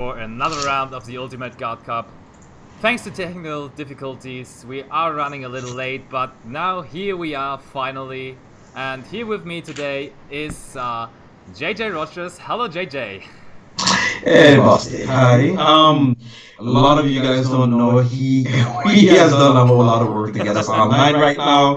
for another round of the Ultimate God Cup. Thanks to technical difficulties, we are running a little late, but now here we are finally. And here with me today is JJ Rogers. Hello, JJ. Hey, Basti. Hi. A lot of you guys don't know he has done a whole lot of work to get us online right now.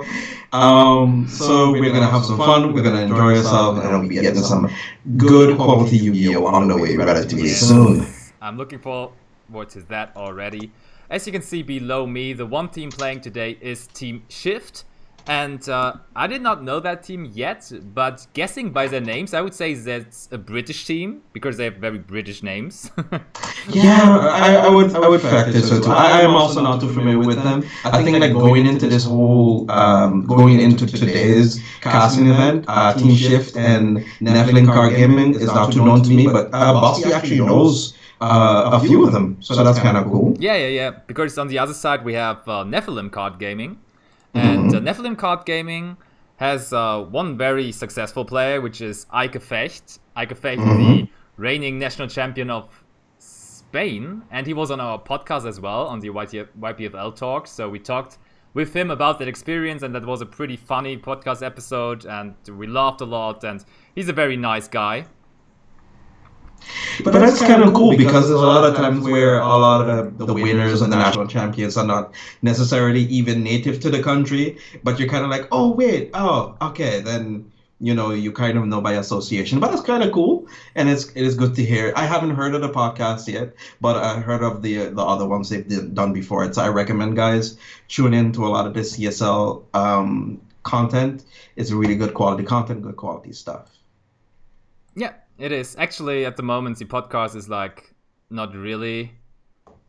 So we're gonna have some fun. We're gonna enjoy ourselves, and we'll be getting some good quality Yu-Gi-Oh on the way relatively soon. I'm looking forward to that already. As you can see below me, the one team playing today is Team Shift. And I did not know that team yet, but guessing by their names, I would say that's a British team because they have very British names. I would factor so too. I am also not too familiar with them. I think like going into this whole going into today's casting event, Team Shift and Nefilim Card Gaming is not too known to me, but Basti actually knows a few of them, so that's kind of cool. Yeah. Because on the other side we have Nefilim Card Gaming. And Nefilim Card Gaming has one very successful player, which is Eike Fecht. Eike Fecht, the reigning national champion of Spain. And he was on our podcast as well, on the YPFL talk. So we talked with him about that experience, and that was a pretty funny podcast episode. And we laughed a lot, and he's a very nice guy. But that's kind of cool because there's a lot of times where a lot of the winners and the national champions are not necessarily even native to the country, but you're kind of like, oh, wait, oh, okay, then, you kind of know by association. But it's kind of cool, and it is good to hear. I haven't heard of the podcast yet, but I heard of the other ones they've done before it. So I recommend guys tune in to a lot of this CSL content. It's really good quality content, good quality stuff. Yeah. It is. Actually, at the moment, the podcast is like not really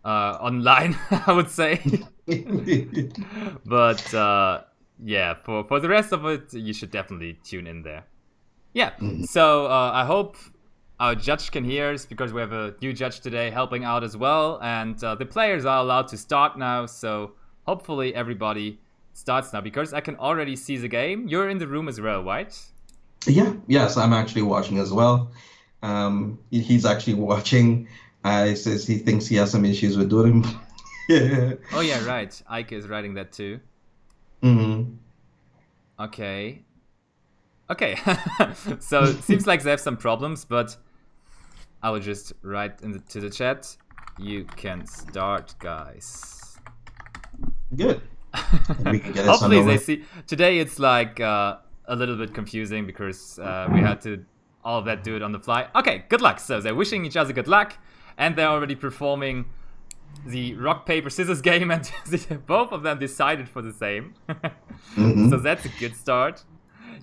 online, I would say. But yeah, for the rest of it, you should definitely tune in there. Yeah, so I hope our judge can hear us because we have a new judge today helping out as well. And the players are allowed to start now, so hopefully everybody starts now because I can already see the game. You're in the room as well, right? Yes, I'm actually watching as well. He's actually watching. He says he thinks he has some issues with doing. Oh yeah, right. Eike is writing that too. Okay. So it seems like they have some problems, but I will just write to the chat. You can start, guys. Good. We can get Hopefully they see. Today it's like a little bit confusing because we had to all of that do it on the fly. Okay, good luck. So they're wishing each other good luck, and they're already performing the rock paper scissors game, and both of them decided for the same. So that's a good start.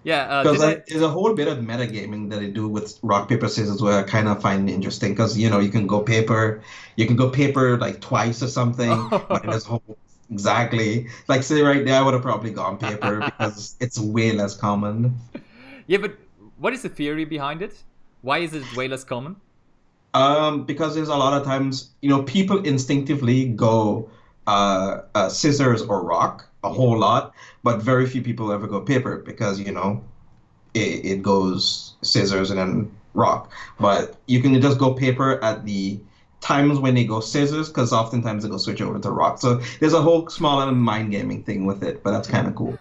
Yeah, because there's a whole bit of metagaming that they do with rock paper scissors where I kind of find interesting because you can go paper like twice or something. But there's a whole exactly like say right there I would have probably gone paper because it's way less common. Yeah, but what is the theory behind it? Why is it way less common? Because there's a lot of times, people instinctively go scissors or rock a whole lot, but very few people ever go paper because, it goes scissors and then rock. But you can just go paper at the times when they go scissors because oftentimes they go switch over to rock. So there's a whole small mind gaming thing with it, but that's kind of cool.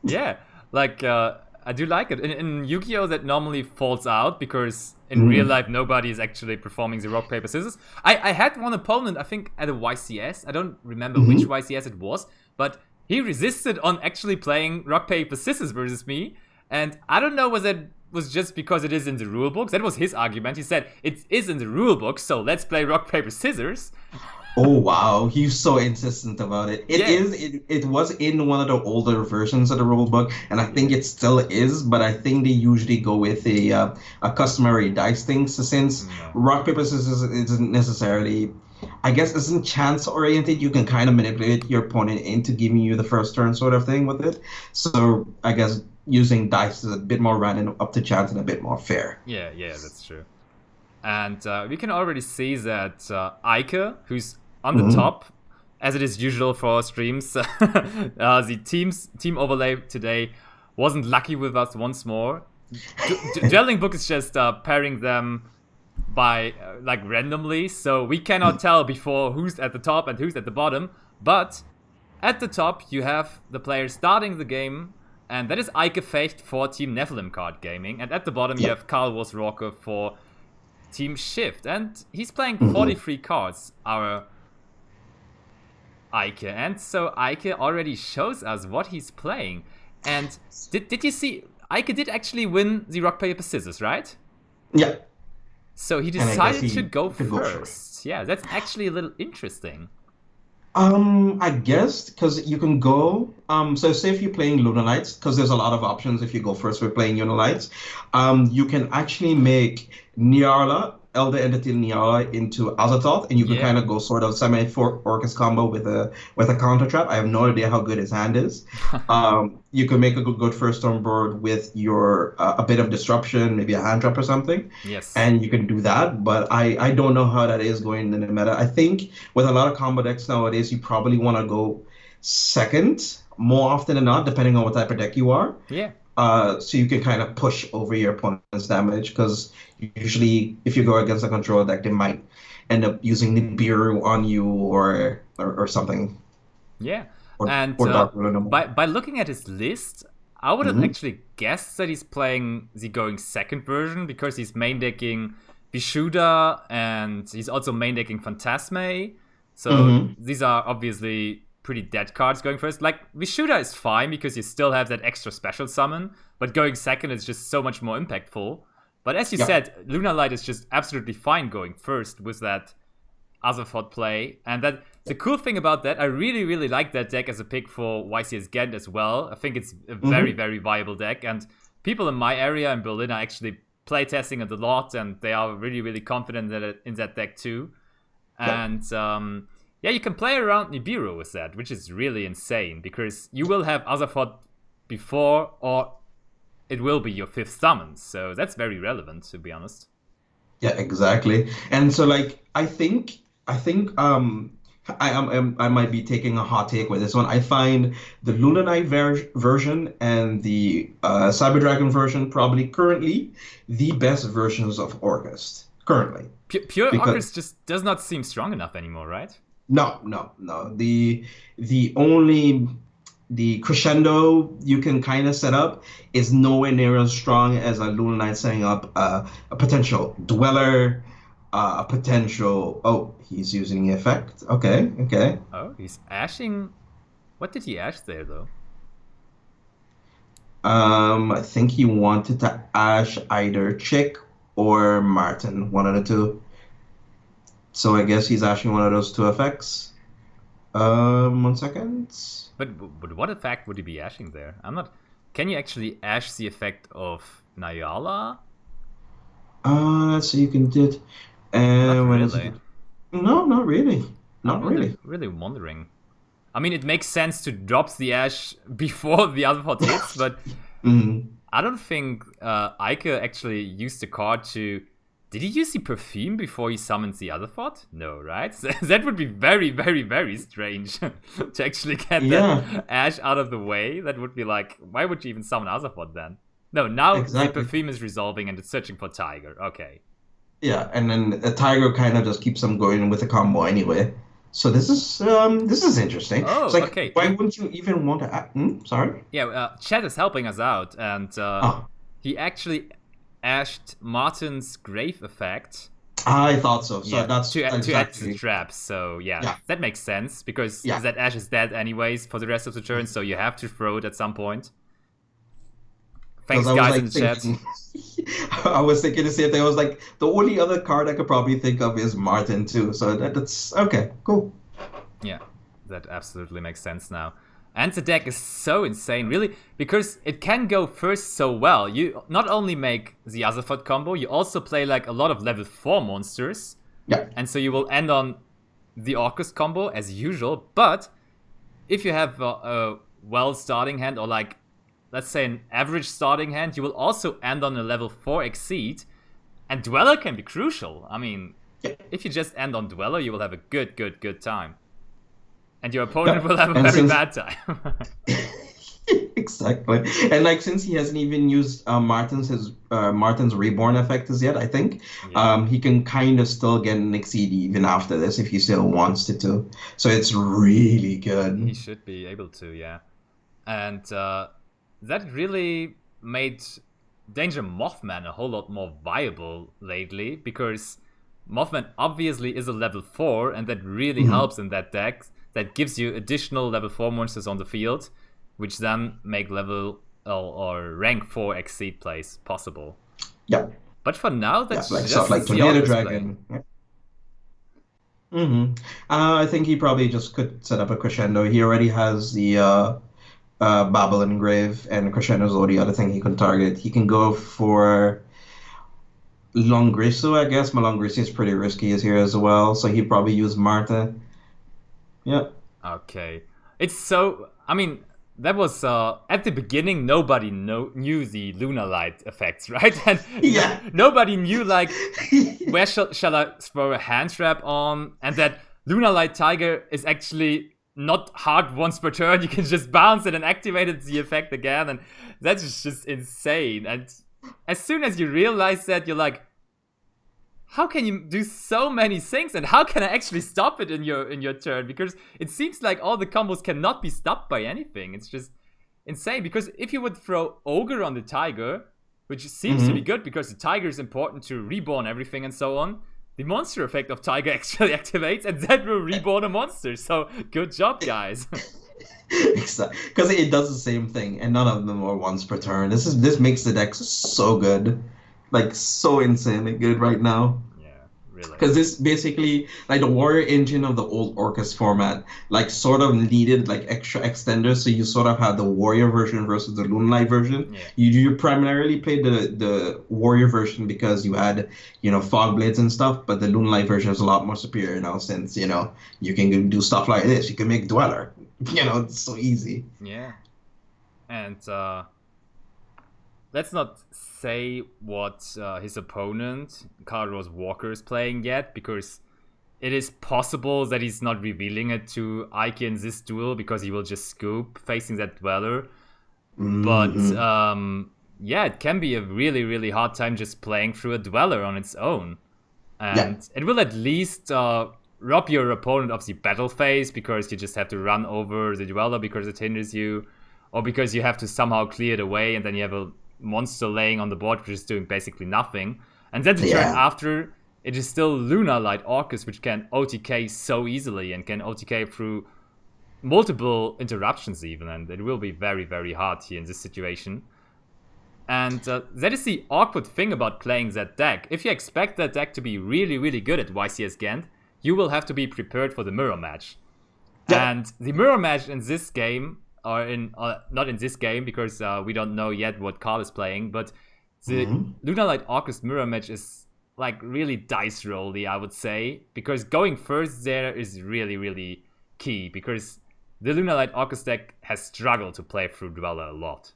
Yeah, like I do like it. In Yu-Gi-Oh! That normally falls out because in real life nobody is actually performing the rock, paper, scissors. I had one opponent, I think at a YCS. I don't remember which YCS it was, but he resisted on actually playing rock, paper, scissors versus me. And I don't know whether it was just because it is in the rulebook. That was his argument. He said, it is in the rulebook, so let's play rock, paper, scissors. Oh wow, he's so insistent about it. It was in one of the older versions of the rulebook, and I think it still is, but I think they usually go with a customary dice thing. So since rock paper scissors isn't necessarily, I guess, isn't chance oriented, you can kind of manipulate your opponent into giving you the first turn sort of thing with it. So I guess using dice is a bit more random, up to chance, and a bit more fair. Yeah, that's true. And we can already see that Eike, who's on the top, as it is usual for our streams, the team overlay today wasn't lucky with us once more. Dueling Book is just pairing them by like randomly, so we cannot tell before who's at the top and who's at the bottom. But at the top, you have the player starting the game, and that is Eike Fecht for Team Nefilim Card Gaming. And at the bottom, you have Carl Walker for Team Shift, and he's playing 43 cards, our Eike. And so Eike already shows us what he's playing. And did you see, Eike did actually win the rock, paper, scissors, right? Yeah. So he decided to go first. Yeah, that's actually a little interesting. I guess because you can go. So say if you're playing Lunar Knights, because there's a lot of options if you go first for playing Lunar Knights. You can actually make Nyarla, Elder Entity Nyarla, into Azathoth, and you can kind of go sort of semi-for Orcus combo with a counter trap. I have no idea how good his hand is. You can make a good first turn board with your a bit of disruption, maybe a hand trap or something. Yes. And you can do that, but I don't know how that is going in the meta. I think with a lot of combo decks nowadays, you probably want to go second more often than not, depending on what type of deck you are. Yeah. So you can kind of push over your opponent's damage, because usually if you go against a control deck, they might end up using Nibiru on you or something. Yeah. Or by looking at his list, I would have actually guessed that he's playing the going second version, because he's main decking Vishuda and he's also main decking Phantasme. So these are obviously pretty dead cards going first. Like, Vishuda is fine because you still have that extra special summon, but going second is just so much more impactful. But as you said, Lunar Light is just absolutely fine going first with that Azathoth play. And that the cool thing about that, I really, really like that deck as a pick for YCS Ghent as well. I think it's a very, very viable deck. And people in my area in Berlin are actually playtesting it a lot, and they are really, really confident in that deck too. And yeah, you can play around Nibiru with that, which is really insane, because you will have Azathoth before, or it will be your fifth summon. So that's very relevant, to be honest. Yeah, exactly. And so, like, I think I might be taking a hot take with this one. I find the Lunar Knight version and the Cyber Dragon version probably currently the best versions of Orcust currently. Pure Orcust just does not seem strong enough anymore, right? No. The crescendo you can kind of set up is nowhere near as strong as a Lunar Knight setting up a potential Dweller, a potential... Oh, he's using the effect. Okay. Oh, he's ashing... What did he ash there, though? I think he wanted to ash either Chick or Martin, one of the two. So I guess he's ashing one of those two effects. 1 second. But what effect would he be ashing there? I'm not... Can you actually ash the effect of Nyarla? Let's see, you can do it. Not really. No, not really. Not really. Really wondering. I mean, it makes sense to drop the ash before the other pot hits, but I don't think Eike actually used the card to... Did he use the perfume before he summons the other thought? No, right? That would be very, very, very strange to actually get that ash out of the way. That would be like, why would you even summon Azathoth then? No, now the perfume is resolving and it's searching for Tiger. Okay. Yeah, and then a Tiger kind of just keeps them going with a combo anyway. So this is interesting. Oh, it's like, okay. Why wouldn't you even want to... Sorry? Yeah, Chad is helping us out, and he actually ashed Martin's Grave effect. I thought so. So that's to add to the traps. So yeah, that makes sense, because that ash is dead anyways for the rest of the turn, so you have to throw it at some point. Thanks, guys, in the chat. I was thinking the same thing. I was like, the only other card I could probably think of is Martin too. So that's okay, cool. Yeah, that absolutely makes sense now. And the deck is so insane, really, because it can go first so well. You not only make the Azathoth combo, you also play like a lot of level 4 monsters. Yeah. And so you will end on the Orcus combo as usual. But if you have a well starting hand, or like, let's say an average starting hand, you will also end on a level 4 Exceed. And Dweller can be crucial. I mean, if you just end on Dweller, you will have a good time. And your opponent will have a very bad time. Exactly. And like since he hasn't even used Martin's reborn effect as yet, I think Yeah, he can kind of still get an exceed even after this if he still wants to. So it's really he good. should be able to, yeah. And that really made Danger Mothman a whole lot more viable lately, because Mothman obviously is a level 4, and that really Mhm. helps in that deck. That gives you additional level 4 monsters on the field, which then make level or rank 4 exceed plays possible. Yeah, But for now, yeah, that's like stuff like just the Tornado Arcus play. Dragon. Yeah. I think he probably just could set up a crescendo. He already has the Babylon Grave, and crescendo is all the other thing he can target. He can go for Longrisu, I guess. My Longrisu is pretty risky is here as well, so he probably use Marta. Yeah. Okay. It's so. I mean, that was at the beginning. Nobody knew the lunar light effects, right? And Yeah. nobody knew like where shall I throw a hand trap on, and that lunar light tiger is actually not hard once per turn. You can just bounce it and activate it, the effect again, and that's just insane. And as soon as you realize that, you're like, how can you do so many things, and how can I actually stop it in your turn? Because it seems like all the combos cannot be stopped by anything. It's just insane. Because if you would throw Ogre on the Tiger, which seems to be good because the Tiger is important to reborn everything and so on, the monster effect of Tiger actually activates, and that will reborn a monster. So good job, guys. Exactly. Because it does the same thing, and none of them are once per turn. This makes the deck so good, like so insanely good right now. Yeah, really. Because this basically like the warrior engine of the old Orcus format, like sort of needed like extra extenders. So you sort of had the warrior version versus the Moonlight version. Yeah. You primarily played the warrior version because you had fog blades and stuff, but the Moonlight version is a lot more superior now since you can do stuff like this. You can make Dweller. It's so easy. Yeah. And let's not say what his opponent, Carlos Walker, is playing yet, because it is possible that he's not revealing it to Eike in this duel because he will just scoop facing that Dweller. But yeah, it can be a really, really hard time just playing through a Dweller on its own. And it will at least rob your opponent of the battle phase, because you just have to run over the Dweller because it hinders you, or because you have to somehow clear it away, and then you have a monster laying on the board which is doing basically nothing. And then the turn after, it is still Lunar Light Orcus, which can OTK so easily and can OTK through multiple interruptions even, and it will be very, very hard here in this situation. And that is the awkward thing about playing that deck. If you expect that deck to be really, really good at YCS Ghent, you will have to be prepared for the mirror match. Yeah. And the mirror match in this game, or in not in this game because we don't know yet what Carl is playing, but the Lunar Light Orcus mirror match is like really dice rolly, I would say, because going first there is really, really key, because the Lunar Light Orcus deck has struggled to play through Dweller a lot.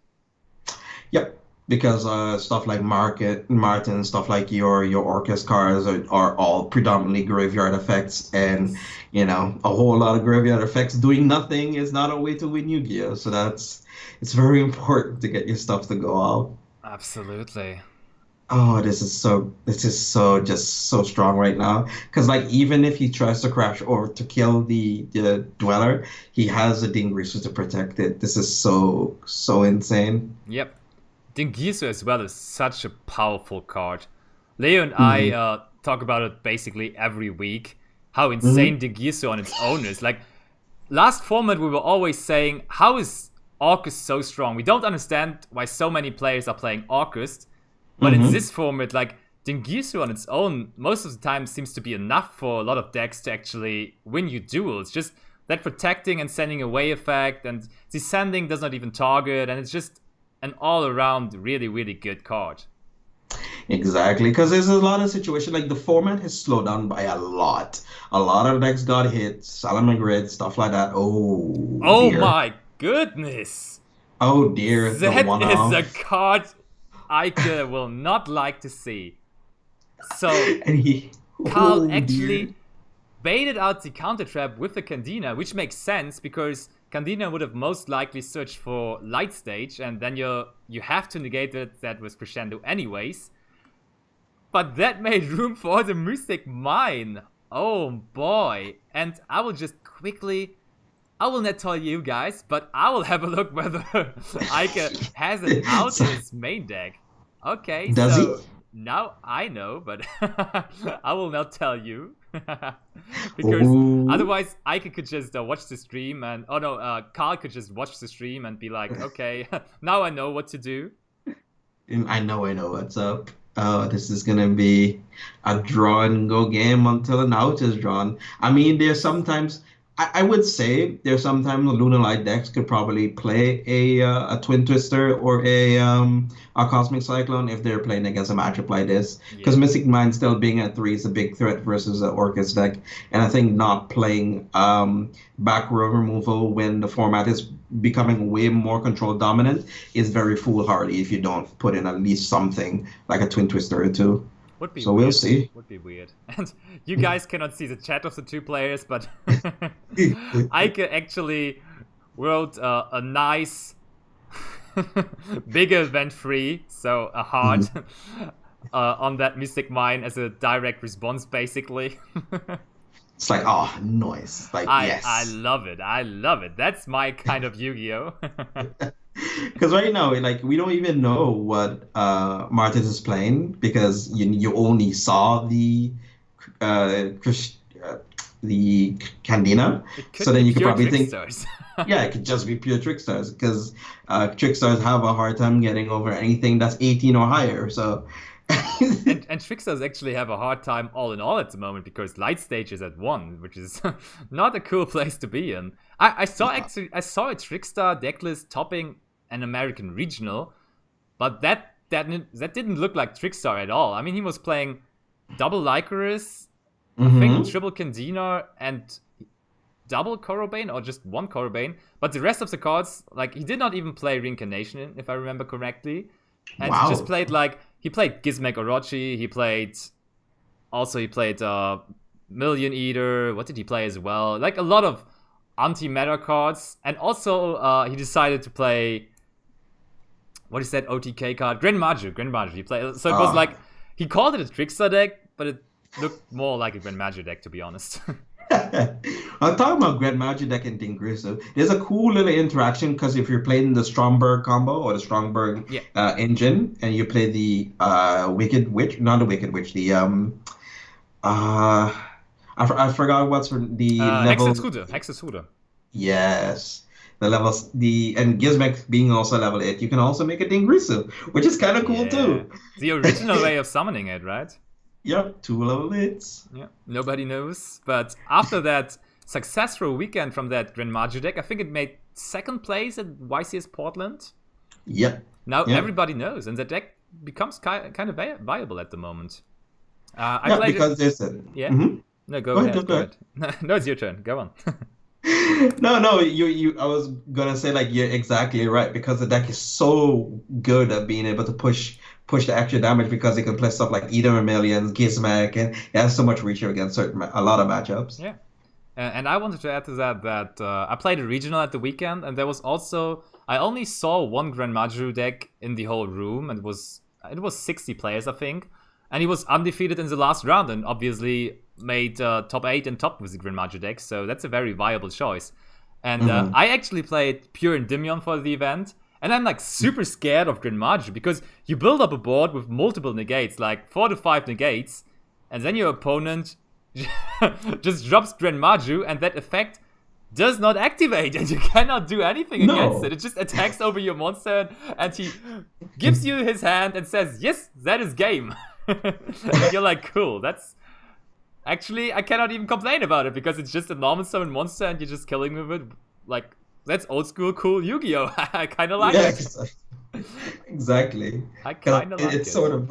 Yep. Because stuff like Martin, stuff like your Orcus cards are all predominantly graveyard effects, and a whole lot of graveyard effects doing nothing is not a way to win Yu-Gi-Oh! So it's very important to get your stuff to go out. Absolutely. Oh, this is just so strong right now. Because like even if he tries to crash or to kill the Dweller, he has a Dingrisu to protect it. This is so insane. Yep. Dingisu as well is such a powerful card. Leo and I talk about it basically every week, how insane Dingisu on its own is. Like, last format we were always saying, how is Orcus so strong? We don't understand why so many players are playing Orcus, but in this format, like, Dingisu on its own most of the time seems to be enough for a lot of decks to actually win you duels. Just that protecting and sending away effect, and the sending does not even target, and it's just an all-around really, really good card. Exactly, because there's a lot of situations like the format has slowed down by a lot. A lot of decks got hit, Salomon Grid, stuff like that. Oh dear. My goodness! Oh dear, the That one-off. is a card Eike will not like to see. So And he Carl oh, actually dear. baited out the counter trap with the Candina, which makes sense because Candina would have most likely searched for light stage, and then you have to negate that with Crescendo anyways. But that made room for the Mystic Mine. Oh boy. And I will just quickly, I will not tell you guys, but I will have a look whether Eike has it out in his main deck. Okay, Does so he? now I know, but I will not tell you. Because Ooh. otherwise Eike could just watch the stream and, Carl could just watch the stream and be like, okay, now I know what to do. I know what's up. This is gonna be a draw and go game until an out is drawn. I mean, there's sometimes I would say there's sometimes Luna Light decks could probably play a Twin Twister or a Cosmic Cyclone if they're playing against a matchup like this. Because Mystic Mine still being at 3 is a big threat versus an Orcus deck, and I think not playing back row removal when the format is becoming way more control dominant is very foolhardy if you don't put in at least something like a Twin Twister or two. Would be so weird. We'll see. Would be weird. And you guys cannot see the chat of the two players, but Eike actually wrote a nice big event free, so a heart on that Mystic Mine as a direct response, basically. It's like, oh, nice. Like, yes. I love it. I love it. That's my kind of Yu-Gi-Oh! Because right now, like, we don't even know what Martin is playing because you only saw the Candina. So then you could probably think, yeah, it could just be pure Trickstars because Trickstars have a hard time getting over anything that's 18 or higher. So. and Trickstars actually have a hard time all in all at the moment because Light Stage is at 1, which is not a cool place to be in. I saw a Trickstar decklist topping an American regional, but that didn't look like Trickstar at all. I mean, he was playing double Lycoris, I think triple Candina, and double Corobane, or just one Corobane. But the rest of the cards, like, he did not even play Reincarnation, if I remember correctly. And he just played, like, he played Gizmek Orochi, he played Million Eater, what did he play as well? Like, a lot of anti-meta cards, and also he decided to play, what is that OTK card? Grand Maju, he played, so it was like, he called it a Trickster deck, but it looked more like a Grand Maju deck, to be honest. I'm talking about Grand Magi deck and Dingriso. There's a cool little interaction because if you're playing the Stromberg combo or the Stromberg engine, and you play the Wicked Witch, not the Wicked Witch, the I forgot what's the level. Hexeshuder. Yes, the levels. And Gizmek being also level 8, you can also make a Dingriso, which is kind of cool too. The original way of summoning it, right? Yep, 2 level 8s. Yeah, nobody knows. But after that successful weekend from that Grand Maju deck, I think it made 2nd place at YCS Portland. Yep. Now everybody knows, and the deck becomes kind of viable at the moment. I played because there's a... Yeah? Mm-hmm. No, go ahead. No, it's your turn. Go on. No, you. I was gonna say, like, you're exactly right, because the deck is so good at being able to push the extra damage because it can play stuff like Eder Millions, Gizmek, and it has so much reach against a lot of matchups. Yeah, and I wanted to add to that I played a regional at the weekend, and there was also, I only saw one Grand Maju deck in the whole room, and it was 60 players, I think, and he was undefeated in the last round, and obviously made top 8 and top with the Grand Maju deck, so that's a very viable choice. And I actually played Pure Endymion for the event. And I'm like super scared of Grand Maju because you build up a board with multiple negates, like 4 to 5 negates, and then your opponent just drops Grand Maju, and that effect does not activate, and you cannot do anything against it. It just attacks over your monster, and he gives you his hand and says, "Yes, that is game." And you're like, "Cool, that's." Actually, I cannot even complain about it because it's just a normal summon monster, and you're just killing him with it, like. That's old school cool Yu-Gi-Oh! I kind of like it. Exactly. I kind of like it. It's sort of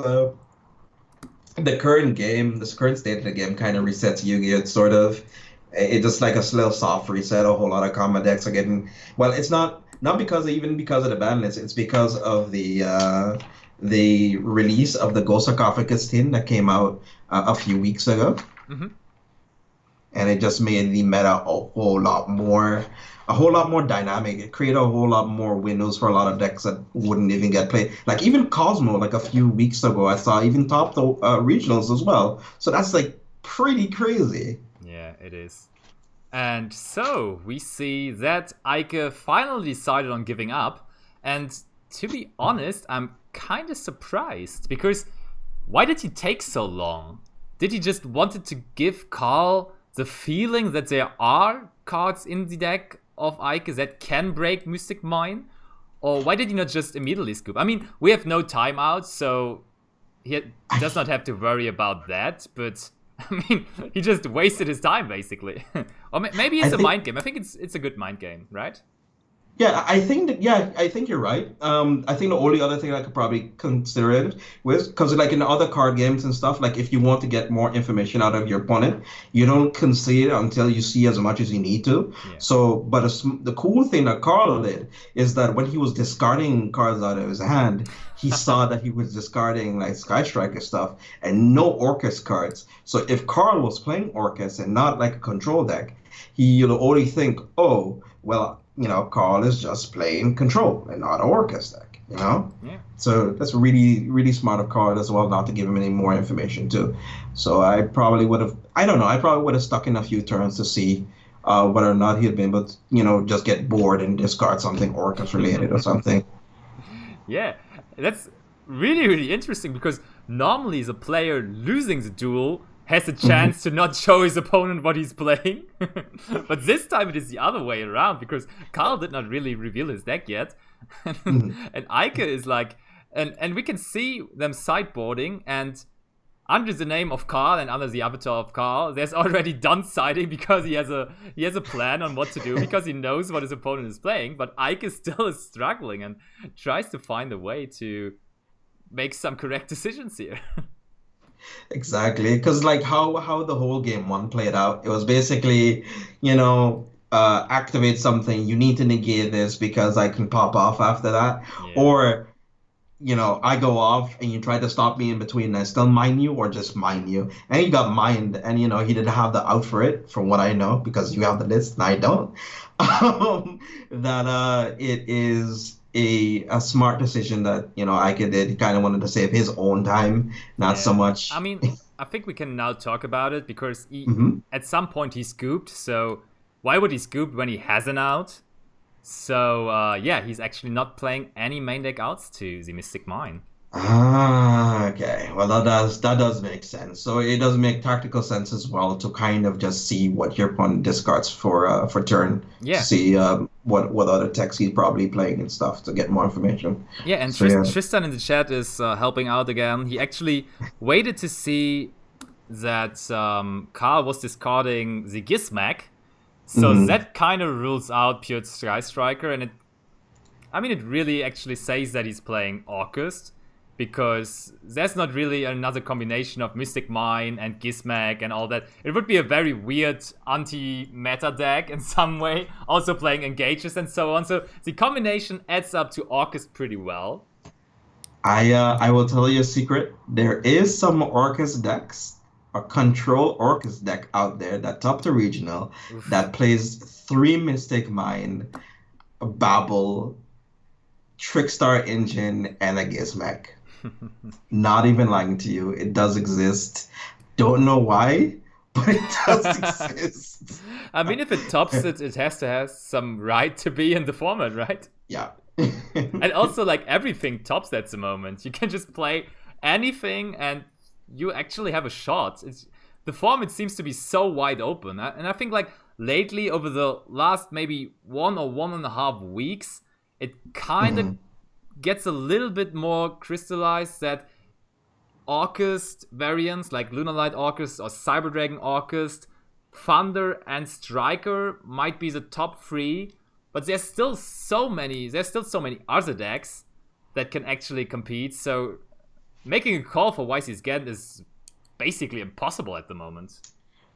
the current game, this current state of the game kind of resets Yu-Gi-Oh! It's sort of, it's just like a little soft reset. A whole lot of combat decks are getting, well, it's not because of the ban list, it's because of the release of the Ghost Sarcophagus tin that came out a few weeks ago. and it just made the meta a whole lot more dynamic. It created a whole lot more windows for a lot of decks that wouldn't even get played. Like even Cosmo, like a few weeks ago, I saw even top the regionals as well. So that's like pretty crazy. Yeah, it is. And so we see that Eike finally decided on giving up. And to be honest, I'm kind of surprised because why did he take so long? Did he just wanted to give Carl the feeling that there are cards in the deck of Eike that can break Mystic Mine? Or why did he not just immediately scoop? I mean, we have no timeout, so he does not have to worry about that, but I mean, he just wasted his time, basically. Or maybe it's a mind game. I think it's a good mind game, right? Yeah, I think you're right. I think the only other thing I could probably consider it was because like in other card games and stuff, like if you want to get more information out of your opponent, you don't concede until you see as much as you need to. Yeah. So, but the cool thing that Carl did is that when he was discarding cards out of his hand, he saw that he was discarding like Sky Striker stuff and no Orcus cards. So if Carl was playing Orcus and not like a control deck, he'll only think, oh, well, Carl is just playing control and not an Orcus deck, Yeah. So that's really, really smart of Carl as well not to give him any more information too. So I probably would have stuck in a few turns to see whether or not he had been, but just get bored and discard something Orcus related or something. Yeah, that's really, really interesting because normally the player losing the duel has a chance to not show his opponent what he's playing. But this time it is the other way around because Carl did not really reveal his deck yet. And Eike is like, and we can see them sideboarding, and under the name of Carl and under the avatar of Carl, there's already done siding because he has a plan on what to do because he knows what his opponent is playing. But Eike still is struggling and tries to find a way to make some correct decisions here. Exactly, because like how the whole game one played out, it was basically, activate something, you need to negate this because I can pop off after that, Yeah. or I go off and you try to stop me in between and I still mine you or just mine you. And he got mined and he didn't have the out for it from what I know because you have the list and I don't. That it is a smart decision that Eike did. He kind of wanted to save his own time, not so much. I mean, I think we can now talk about it because at some point he scooped. So why would he scoop when he has an out? So yeah, he's actually not playing any main deck outs to the Mystic Mine. Okay. Well, that does make sense. So it does make tactical sense as well to kind of just see what your opponent discards for turn. Yeah. To see what other decks he's probably playing and stuff to get more information. Yeah, and So, Tristan in the chat is helping out again. He actually waited to see that Carl was discarding the Gizmak. So that kind of rules out pure Sky Striker, and it really actually says that he's playing Orcust, because there's not really another combination of Mystic Mine and Gizmak and all that. It would be a very weird anti-meta deck in some way, also playing Engages and so on. So the combination adds up to Orcust pretty well. I will tell you a secret. There is some Orcus decks, a control Orcus deck out there that top the regional that plays 3 Mystic Mine, a Babel, Trickstar Engine, and a Gizmek. Not even lying to you, it does exist. Don't know why, but it does exist. I mean, if it tops it, it has to have some right to be in the format, right? Yeah. And also, like, everything tops at the moment. You can just play anything and you actually have a shot. The format seems to be so wide open. And I think, like, lately, over the last maybe 1 or 1.5 weeks, it kind of gets a little bit more crystallized that Orcust variants like Lunalight Orcust or Cyber Dragon Orcust, Thunder and Striker might be the top 3, but there's still so many other decks that can actually compete. So making a call for YC's Gen is basically impossible at the moment.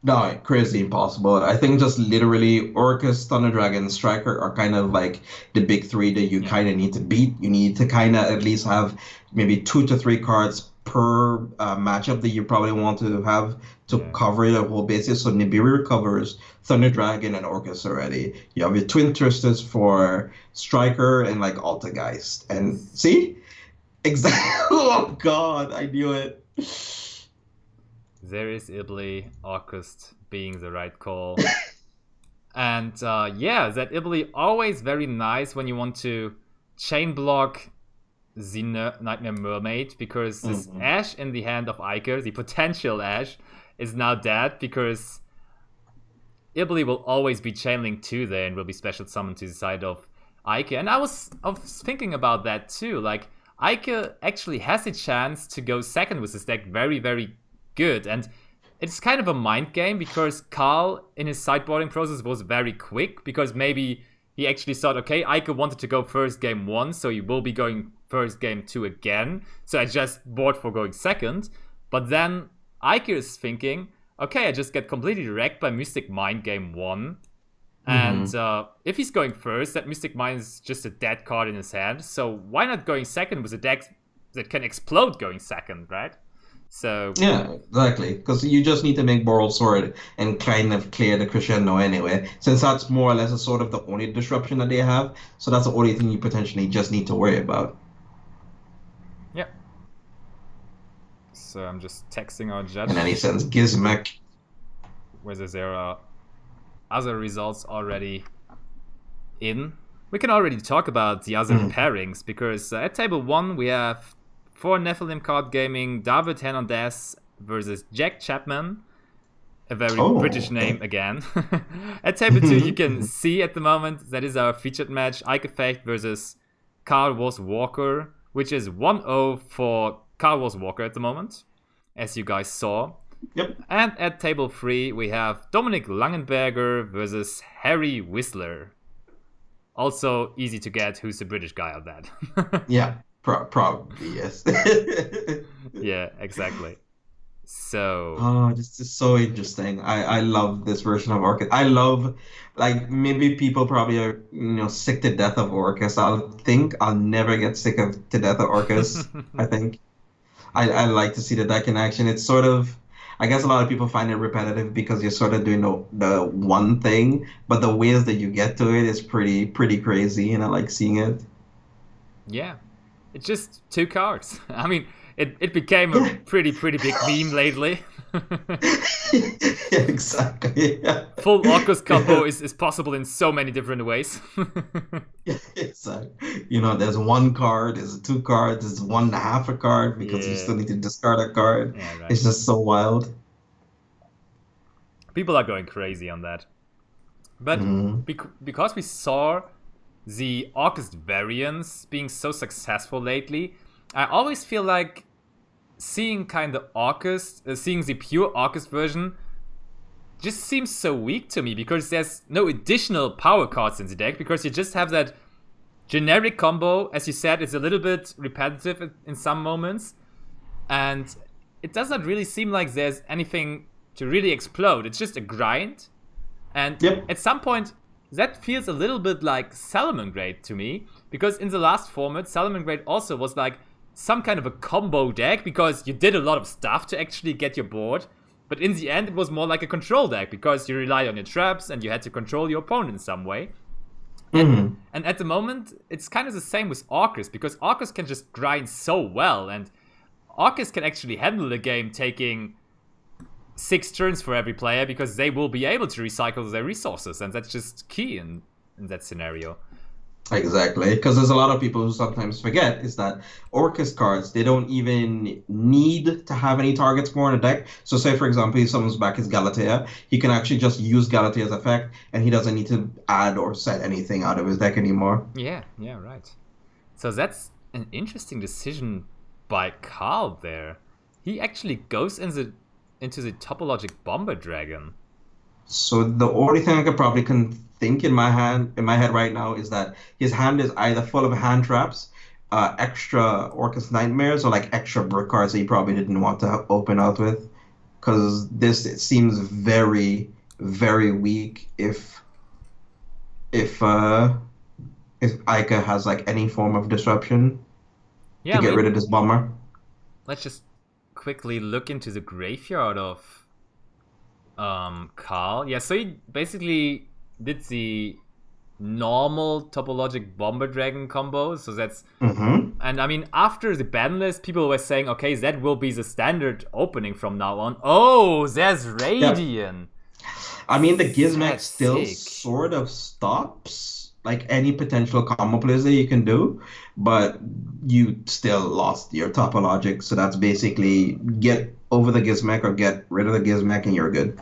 No, crazy impossible. I think just literally Orcus, Thunder Dragon, Striker are kind of like the big three that you Yeah, kind of need to beat. You need to kind of at least have maybe 2 to 3 cards per matchup that you probably want to have to yeah. cover the whole basis. So Nibiru recovers Thunder Dragon and Orcus already. You have your Twin Twisters for Striker and like Altergeist. And see? Exactly. Oh God, I knew it. There is Ibli, August being the right call. And yeah, that Ibli always very nice when you want to chain block the Nightmare Mermaid, because this Mhm. Ash in the hand of Eike, the potential Ash, is now dead because Ibli will always be channeling 2 there and will be special summoned to the side of Eike. And I was thinking about that too. Like, Eike actually has a chance to go second with this deck very, very good. And it's kind of a mind game because Carl, in his sideboarding process, was very quick because maybe he actually thought, okay, Eike wanted to go first game 1, so he will be going first game 2 again. So I just board for going second. But then Eike is thinking, okay, I just get completely wrecked by Mystic Mind game 1. And Mhm. if he's going first, that Mystic Mind is just a dead card in his hand. So why not going second with a deck that can explode going second, right? So, Yeah, exactly. Because you just need to make Borrowed Sword and kind of clear the crescendo anyway, since that's more or less a sort of the only disruption that they have. So that's the only thing you potentially just need to worry about. yeah. So I'm just texting our In any judge sense, Gizmek. whether there are other results already in. We can already talk about the other Mm. pairings because at table 1 we have for Nephilim Card Gaming David Hernandez versus Jack Chapman, a very Oh, British name okay. again. At table 2 you can see at the moment that is our featured match, Eike Fecht versus Carl Wars Walker, which is 1-0 for Carl Wars Walker at the moment, as you guys saw. Yep. And at table 3 we have Dominic Langenberger versus Harry Whistler. Also easy to get who's the British guy of that. Yeah, probably yes. Yeah, exactly. So, Oh, this is so interesting. I love this version of Orcus. I love, like, maybe people probably are, sick to death of Orcus. I'll think I'll never get sick of to death of Orcus. I think I like to see the deck in action. It's sort of, I guess a lot of people find it repetitive because you're sort of doing the one thing, but the ways that you get to it is pretty crazy, and I like seeing it. yeah, it's just 2 cards. I mean, it became a Yeah. pretty big meme lately. Yeah, exactly. Yeah. Full Orcus combo is possible in so many different ways. Yeah, exactly. There's 1 card, there's 2 cards, there's 1.5 a card because you Yeah, still need to discard a card. yeah, right. It's just so wild. People are going crazy on that. But Mm. because we saw the Orcus variants being so successful lately, I always feel like seeing kind of Orcus, seeing the pure Orcus version just seems so weak to me because there's no additional power cards in the deck because you just have that generic combo. As you said, it's a little bit repetitive in some moments, and it does not really seem like there's anything to really explode. It's just a grind, and Yep. at some point that feels a little bit like Salamangreat to me, because in the last format Salamangreat also was like some kind of a combo deck because you did a lot of stuff to actually get your board, but in the end it was more like a control deck because you relied on your traps and you had to control your opponent in some way. And Hmm. and at the moment, it's kind of the same with Arcus, because Arcus can just grind so well, and Arcus can actually handle the game taking 6 turns for every player because they will be able to recycle their resources, and that's just key in that scenario. Exactly, because there's a lot of people who sometimes forget is that Orcus cards, they don't even need to have any targets more in a deck. So say, for example, if someone's back is Galatea, he can actually just use Galatea's effect, and he doesn't need to add or set anything out of his deck anymore. Yeah, right. So that's an interesting decision by Carl there. He actually goes into the topologic Bomber Dragon. So the only thing I could probably can think in my head right now is that his hand is either full of hand traps, extra Orcus Nightmares, or like extra brick cards that he probably didn't want to open out with. because this it seems very, very weak if uh if Eike has like any form of disruption Yeah, to I get rid mean, of this bomber. let's just quickly look into the graveyard of Carl. Yeah, so he basically did the normal topologic bomber dragon combo. So that's Mm-hmm. and I mean after the ban list, people were saying, okay, that will be the standard opening from now on. Oh, there's Yeah. Radiant. I mean, the Gizmek That's still sick. sort of stops like any potential combo plays that you can do, but you still lost your topologic. So that's basically get over the Gizmek or get rid of the Gizmek and you're good.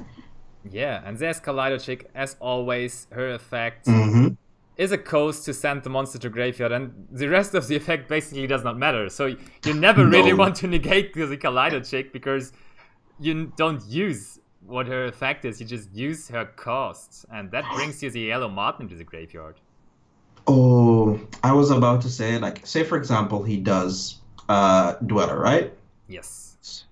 Yeah, and there's Kaleido Chick, as always. Her effect Mm-hmm. is a coast to send the monster to graveyard, and the rest of the effect basically does not matter. So you never really No. want to negate the Kaleido Chick because you don't use what her effect is, you just use her cost. And that brings you the Yellow Martin to the graveyard. Oh, I was about to say, like, say for example, he does Dweller, right? Yes.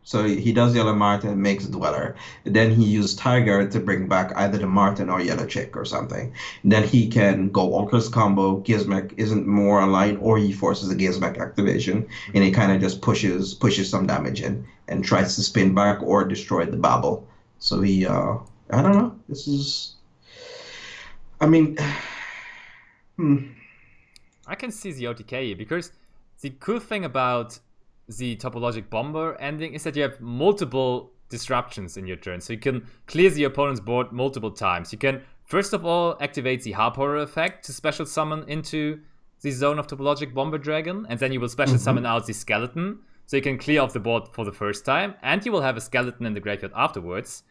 So he does Yellow Martin, makes Dweller. Then he used Tiger to bring back either the Martin or Yellow Chick or something. Then he can go Orcus combo, Gizmek isn't more aligned, or he forces a Gizmek activation, and he kind of just pushes some damage in and tries to spin back or destroy the Babel. So I don't know. This is, I mean, hmm. I can see the OTK here because the cool thing about the topologic bomber ending is that you have multiple disruptions in your turn. So you can clear the opponent's board multiple times. You can first of all activate the Harp Horror effect to special summon into the zone of topologic bomber dragon, and then you will special summon out the skeleton. So you can clear off the board for the first time, and you will have a skeleton in the graveyard afterwards,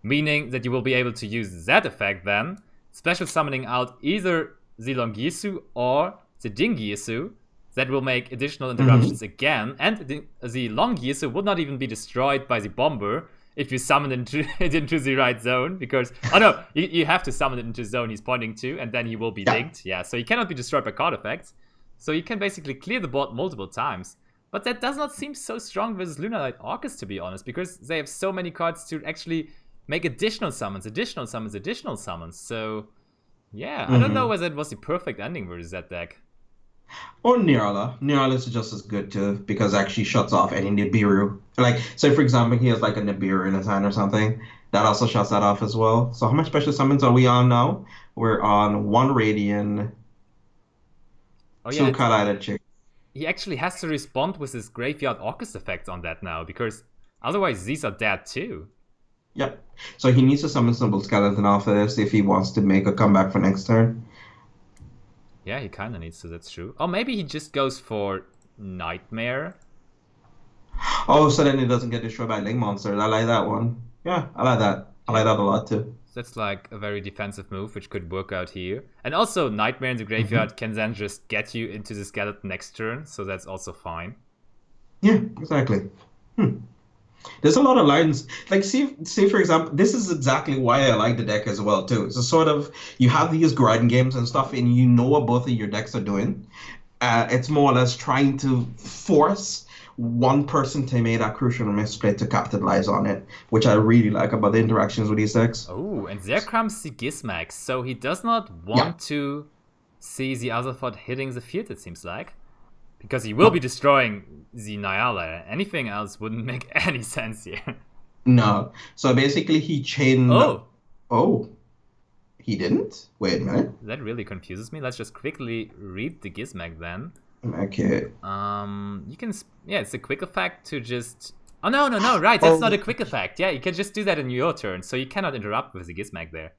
meaning that you will be able to use that effect then, special summoning out either the Longisu or the Dingyisu. That will make additional interruptions again, and the Longisu would not even be destroyed by the bomber if you summon it into the right zone, because, oh no, you have to summon it into the zone he's pointing to, and then he will be linked. Yeah, so he cannot be destroyed by card effects. So you can basically clear the board multiple times. But that does not seem so strong versus Lunalight Orcus, to be honest, because they have so many cards to actually make additional summons. So, yeah, I don't know whether it was the perfect ending versus that deck. Or Nirala. Nirala is just as good too because it actually shuts off any Nibiru. Like, say for example, he has like a Nibiru in his hand or something. That also shuts that off as well. So how much special summons are we on now? We're on one Radiant, two Kaleido Chick. He actually has to respond with his Graveyard Orcus effect on that now, because otherwise these are dead too. Yep. So he needs to summon Simple Skeleton off of this if he wants to make a comeback for next turn. Yeah, he kind of needs to, that's true. Or maybe he just goes for Nightmare. Oh, so then he doesn't get destroyed by Link Monsters. I like that one. Yeah, I like that. I like that a lot too. That's like a very defensive move, which could work out here. And also, Nightmare in the graveyard can then just get you into the skeleton next turn, so that's also fine. Yeah, exactly. There's a lot of lines. Like, see, for example, this is exactly why I like the deck as well, too. It's a sort of, you have these grind games and stuff, and you know what both of your decks are doing. It's more or less trying to force one person to make that crucial misplay to capitalize on it, which I really like about the interactions with these decks. Oh, and there comes the Gizmax. So he does not want to see the Azathoth hitting the field, it seems like. Because he will be destroying the Nyala. Anything else wouldn't make any sense here. No. So basically he chained... Oh, he didn't? Wait a minute. that really confuses me. Let's just quickly read the Gizmag then. Okay. You can... Yeah, it's a quick effect to just... Oh, no, right. That's not a quick effect. Yeah, you can just do that in your turn. So you cannot interrupt with the Gizmag there.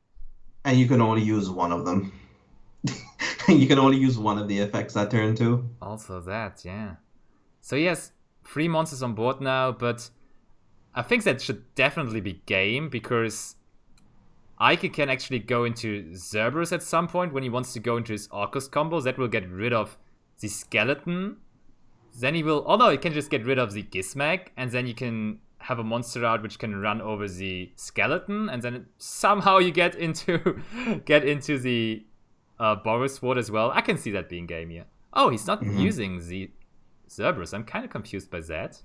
And you can only use one of them. You can only use one of the effects that turn too. Also that, yeah. So he has 3 monsters on board now, but I think that should definitely be game, because Eike can actually go into Cerberus at some point when he wants to go into his Orcus combos. That will get rid of the skeleton. Then he will... Oh no, he can just get rid of the Gizmag, and then you can have a monster out which can run over the skeleton, and then somehow you get into the Boris Sword as well. I can see that being game here. Oh, he's not using the Cerberus. I'm kind of confused by that.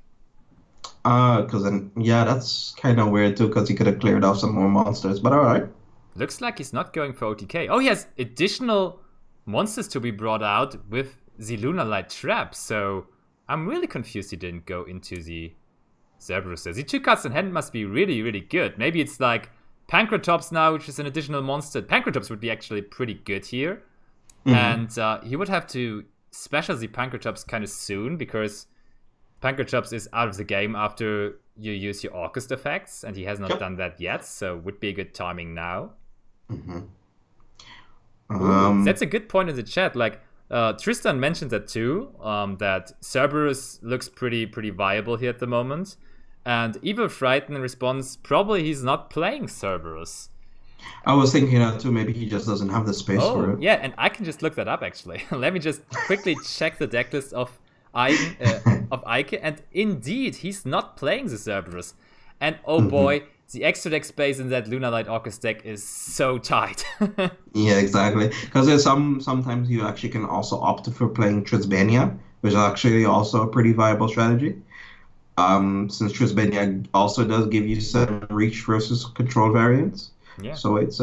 Because then, yeah, that's kind of weird too, because he could have cleared off some more monsters, but alright. Looks like he's not going for OTK. Oh, he has additional monsters to be brought out with the Lunar Light Trap, so I'm really confused he didn't go into the Cerberus. The 2 cards in hand must be really, really good. Maybe it's like Pancratops now, which is an additional monster. Pancratops would be actually pretty good here. And he would have to special the Pancratops kind of soon, because Pancratops is out of the game after you use your August effects, and he has not done that yet, so would be a good timing now. Ooh, that's a good point in the chat. Like Tristan mentioned that too, that Cerberus looks pretty viable here at the moment. And Evil Frighten responds, probably he's not playing Cerberus. I was thinking that too. Maybe he just doesn't have the space for it. Yeah, and I can just look that up actually. Let me just quickly check the decklist of Eike, and indeed, he's not playing the Cerberus. And oh boy, the extra deck space in that Lunar Light Orcus deck is so tight. Yeah, exactly. Because there's sometimes you actually can also opt for playing Trisbania, which is actually also a pretty viable strategy. Since Trisbania also does give you some reach versus control variants. Yeah. So it's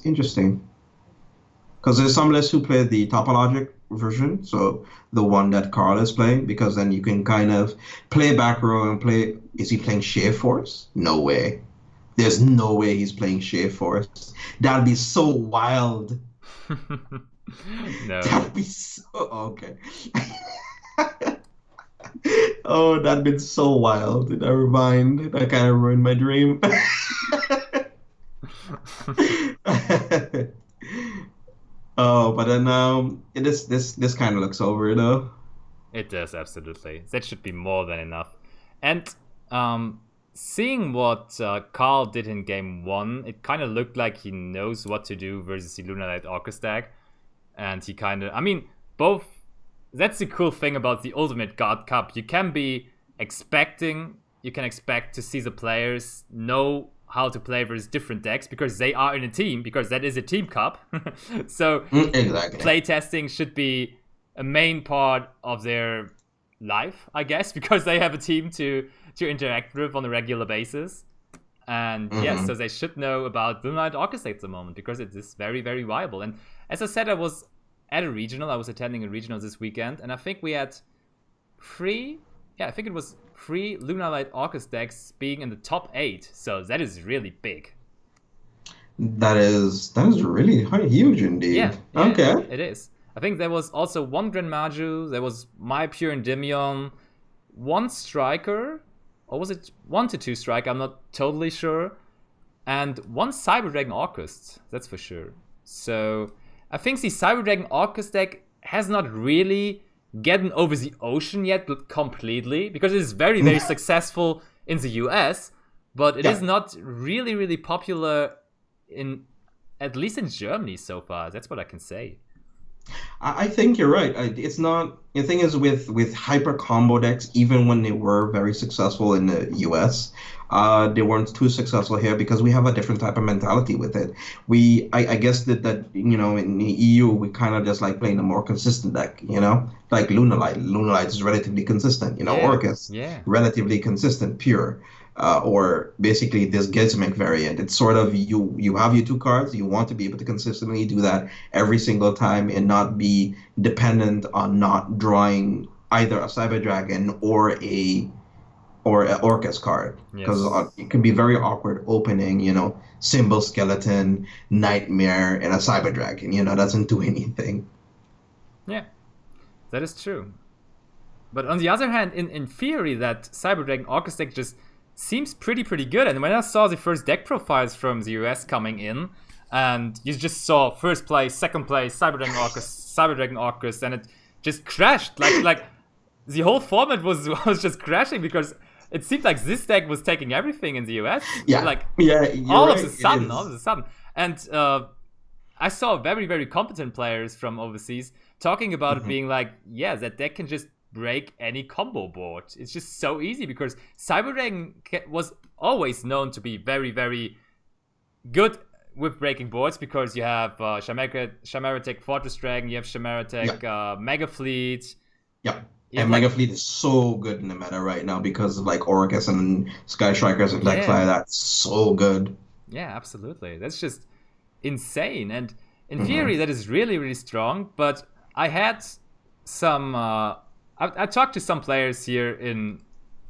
interesting. Because there's some lists who play the topologic version, so the one that Carl is playing, because then you can kind of play back row and play. Is he playing Shave Force? No way. There's no way he's playing Shave Force. That'd be so wild. No. That'd be so okay. Oh, that'd been so wild. Never mind. That kind of ruined my dream. Oh, but then this kind of looks over though. It does, absolutely. That should be more than enough. And seeing what Carl did in game 1, it kind of looked like he knows what to do versus the Lunar Light Orcus deck. And he kind of, I mean, both. That's the cool thing about the Ultimate God Cup. You can expect to see the players know how to play versus different decks, because they are in a team, because that is a team cup. So exactly. Playtesting should be a main part of their life, I guess, because they have a team to interact with on a regular basis. And yes, so they should know about Lunar Light Orcus at the moment, because it is very, very viable. And as I said, I was at a regional. I was attending a regional this weekend, and I think we had three Lunar Light Orcus decks being in the top 8. So that is really big. That is really huge indeed. Yeah, okay. It is. I think there was also one Grand Maju, there was My Pure Endymion, one Striker, or was it 1 to 2 Striker? I'm not totally sure. And one Cyber Dragon Orcus, that's for sure. So I think the Cyber Dragon Orcus deck has not really gotten over the ocean yet completely, because it is very, very successful in the US, but it is not really, really popular at least in Germany so far. That's what I can say. I think you're right. It's not. The thing is with hyper combo decks, even when they were very successful in the US, they weren't too successful here because we have a different type of mentality with it. I guess that in the EU we kind of just like playing a more consistent deck. Like Lunar Light. Lunar Light is relatively consistent. Orcus, relatively consistent, pure. Or basically this Gizmic variant. It's sort of you have your 2 cards. You want to be able to consistently do that every single time and not be dependent on not drawing either a Cyber Dragon or an Orcus card, because it can be very awkward opening. Symbol Skeleton, Nightmare, and a Cyber Dragon. Doesn't do anything. Yeah, that is true. But on the other hand, in theory, that Cyber Dragon Orcus deck just seems pretty good. And when I saw the first deck profiles from the US coming in, and you just saw first place, second place, Cyber Dragon Orcus, and it just crashed. Like the whole format was just crashing, because it seemed like this deck was taking everything in the US. All of a sudden. And I saw very, very competent players from overseas talking about it being like, yeah, that deck can just break any combo board. It's just so easy, because Cyber Dragon was always known to be very, very good with breaking boards, because you have Chimera Tech Fortress Dragon, you have Chimera Tech Mega Fleet. And Mega Fleet is so good in the meta right now because of like Orcus and Sky Strikers and decks like that. So good. Yeah, absolutely. That's just insane. And in theory, that is really, really strong. But I had some... I talked to some players here in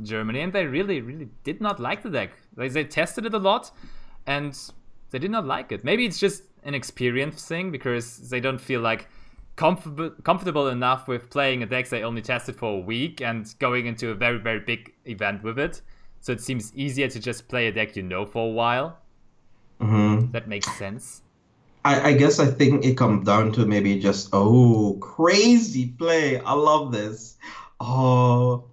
Germany, and they really, really did not like the deck. They tested it a lot, and they did not like it. Maybe it's just an experience thing, because they don't feel like comfortable enough with playing a deck they only tested for a week and going into a very, very big event with it. So it seems easier to just play a deck you know for a while. That makes sense. I guess I think it comes down to maybe just, crazy play. I love this. Oh,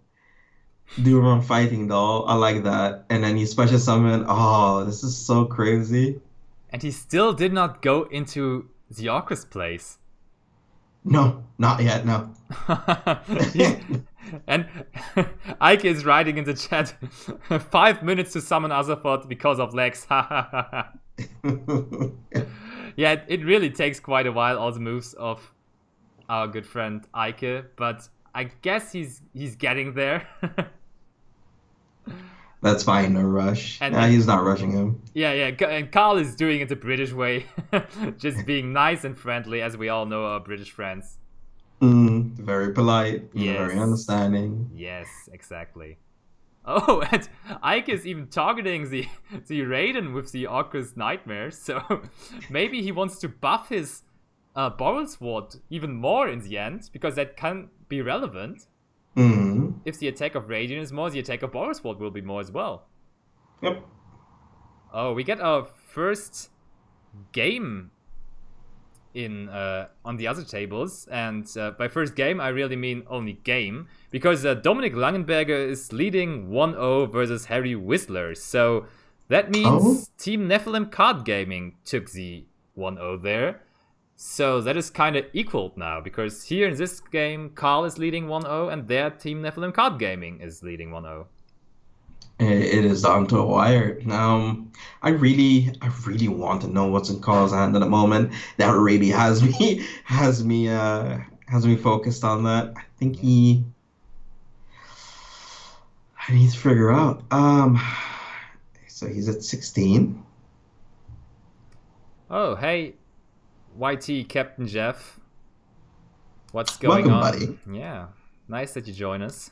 Duron fighting doll. I like that. And then you special summon. Oh, this is so crazy. And he still did not go into the Orcus place. No, not yet, no. And Eike is writing in the chat, 5 minutes to summon Azeroth because of Lex. Yeah, it really takes quite a while, all the moves of our good friend Eike, but I guess he's getting there. That's fine, no rush. And he's not rushing him. Yeah, and Carl is doing it the British way, just being nice and friendly, as we all know our British friends. Very polite, very understanding. Yes, exactly. Oh, and Eike is even targeting the Raiden with the Orcus Nightmare, so maybe he wants to buff his Boral Sword even more in the end, because that can be relevant. If the attack of Radiant is more, the attack of Boral Sword will be more as well. Yep. Oh, we get our first game in on the other tables, and by first game I really mean only game, because Dominik Langenberger is leading 1-0 versus Harry Whistler, so that means Team Nefilim Card Gaming took the 1-0 there. So that is kind of equaled now, because here in this game, Carl is leading 1-0, and their Team Nephilim Card Gaming is leading 1-0. It is down to a wire. I really want to know what's in Carl's hand at the moment. That really has me focused on that. I think I need to figure out. So he's at 16. Oh, hey. YT Captain Jeff, what's going on? Welcome, buddy. Yeah, nice that you join us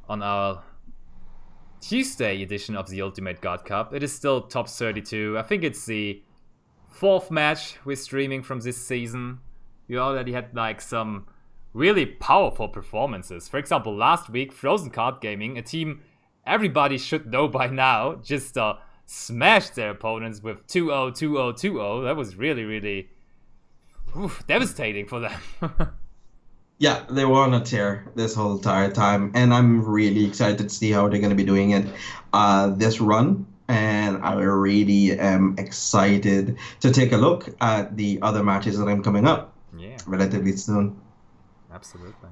on our Tuesday edition of the Ultimate God Cup. It is still top 32. I think it's the 4th match we're streaming from this season. We already had like some really powerful performances. For example, last week, Frozen Card Gaming, a team everybody should know by now, just smashed their opponents with 2-0, 2-0, 2-0. That was really, really devastating for them. Yeah, they were on a tear this whole entire time, and I'm really excited to see how they're going to be doing it this run. And I really am excited to take a look at the other matches that are coming up relatively soon. Absolutely.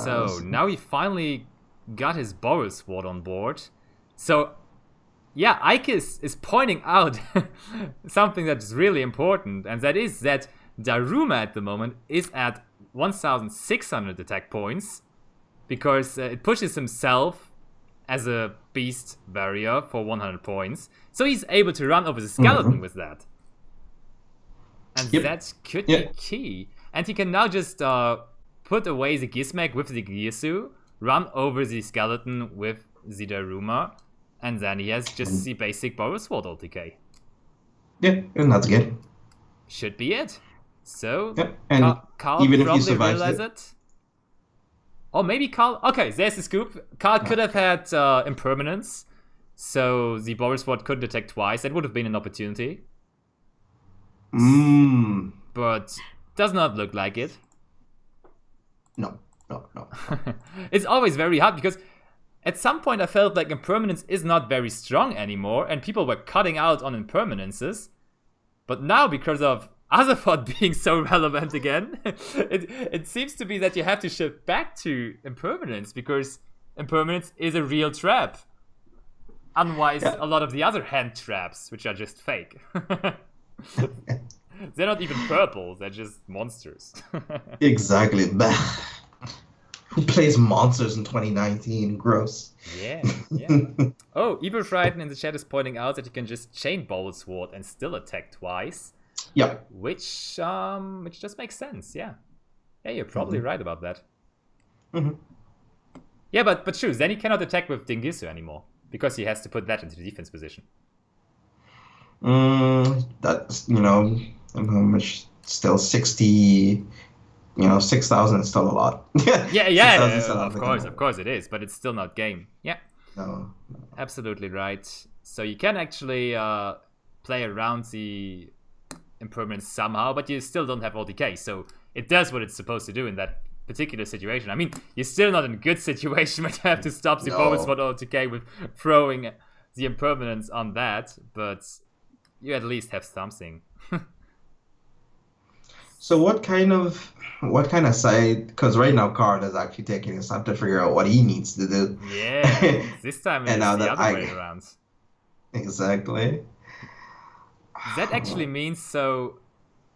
So now he finally got his Boral Sword on board. So yeah, Eike is pointing out something that's really important, and that is that Daruma at the moment is at 1,600 attack points, because it pushes himself as a beast barrier for 100 points, so he's able to run over the skeleton with that. And that could be key. And he can now just put away the Gizmek with the Girsu, run over the skeleton with the Daruma, and then he has just the basic Boral Sword OTK. Yeah, and that's good. Should be it. So, and Carl even probably if he survives realize it. Or maybe Carl... Okay, there's the scoop. Carl could have had Impermanence, so the Boral Sword couldn't attack twice. That would have been an opportunity. But does not look like it. No. It's always very hard, because at some point I felt like Impermanence is not very strong anymore, and people were cutting out on Impermanences. But now, because of Azeroth being so relevant again, it seems to be that you have to shift back to Impermanence, because Impermanence is a real trap. Unlike a lot of the other hand traps, which are just fake. They're not even purple, they're just monsters. Exactly. Who plays monsters in 2019? Gross. Yeah, yeah. Oh, Evil Frighten in the chat is pointing out that you can just chain Bowl Sword and still attack twice. Yeah. Which just makes sense, yeah. Yeah, you're probably right about that. Yeah, but true, then he cannot attack with Dingisu anymore. Because he has to put that into the defense position. That's, how much, still 60, 6,000 is still a lot. Yeah, of course it is, but it's still not game. Yeah. No. Absolutely right. So you can actually play around the impermanence somehow, but you still don't have OTK, so it does what it's supposed to do in that particular situation. I mean, you're still not in a good situation when you have to stop the opponent's OTK with throwing the impermanence on that, but you at least have something. So what kind of side? Because right now, Card is actually taking his time to figure out what he needs to do. Yeah, this time it's the other way around. Exactly. That actually means so.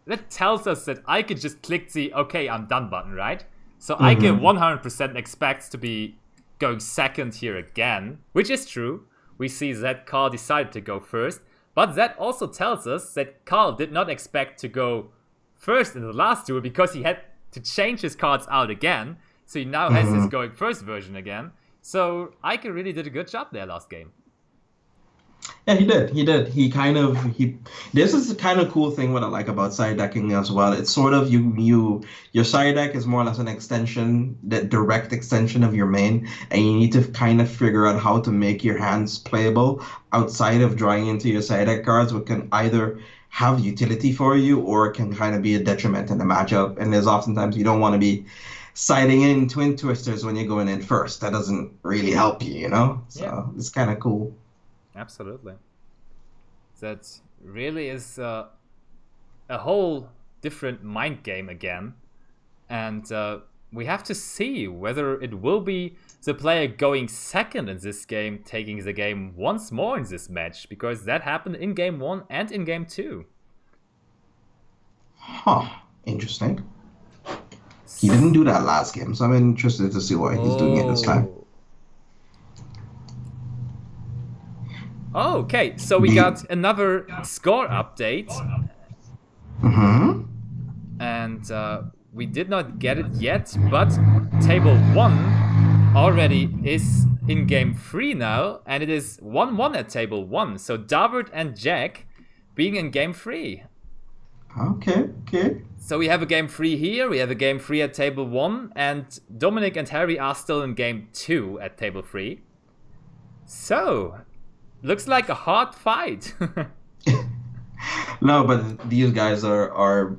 That tells us that Eike just clicked the "Okay, I'm done" button, right? So Eike 100% expects to be going second here again, which is true. We see that Carl decided to go first, but that also tells us that Carl did not expect to go first in the last duel because he had to change his cards out again. So he now has his going first version again. So Eike really did a good job there last game. Yeah, he did. This is the kind of cool thing what I like about side decking as well. It's sort of your side deck is more or less an extension, the direct extension of your main, and you need to kind of figure out how to make your hands playable outside of drawing into your side deck cards, which can either have utility for you or it can kind of be a detriment in the matchup. And there's oftentimes you don't want to be siding in Twin Twisters when you're going in first. That doesn't really help you, So It's kind of cool. Absolutely. That really is a whole different mind game again. And we have to see whether it will be the player going second in this game, taking the game once more in this match, because that happened in game 1 and in game 2. Huh. Interesting. He didn't do that last game, so I'm interested to see why he's doing it this time. Okay, so we got another score update. And we did not get it yet, but table 1 already is in game 3 now, and it is 1-1 at table 1. So Davert and Jack being in game 3. Okay. So we have a game 3 here, we have a game 3 at table 1, and Dominic and Harry are still in game 2 at table 3. So looks like a hard fight. No, but these guys are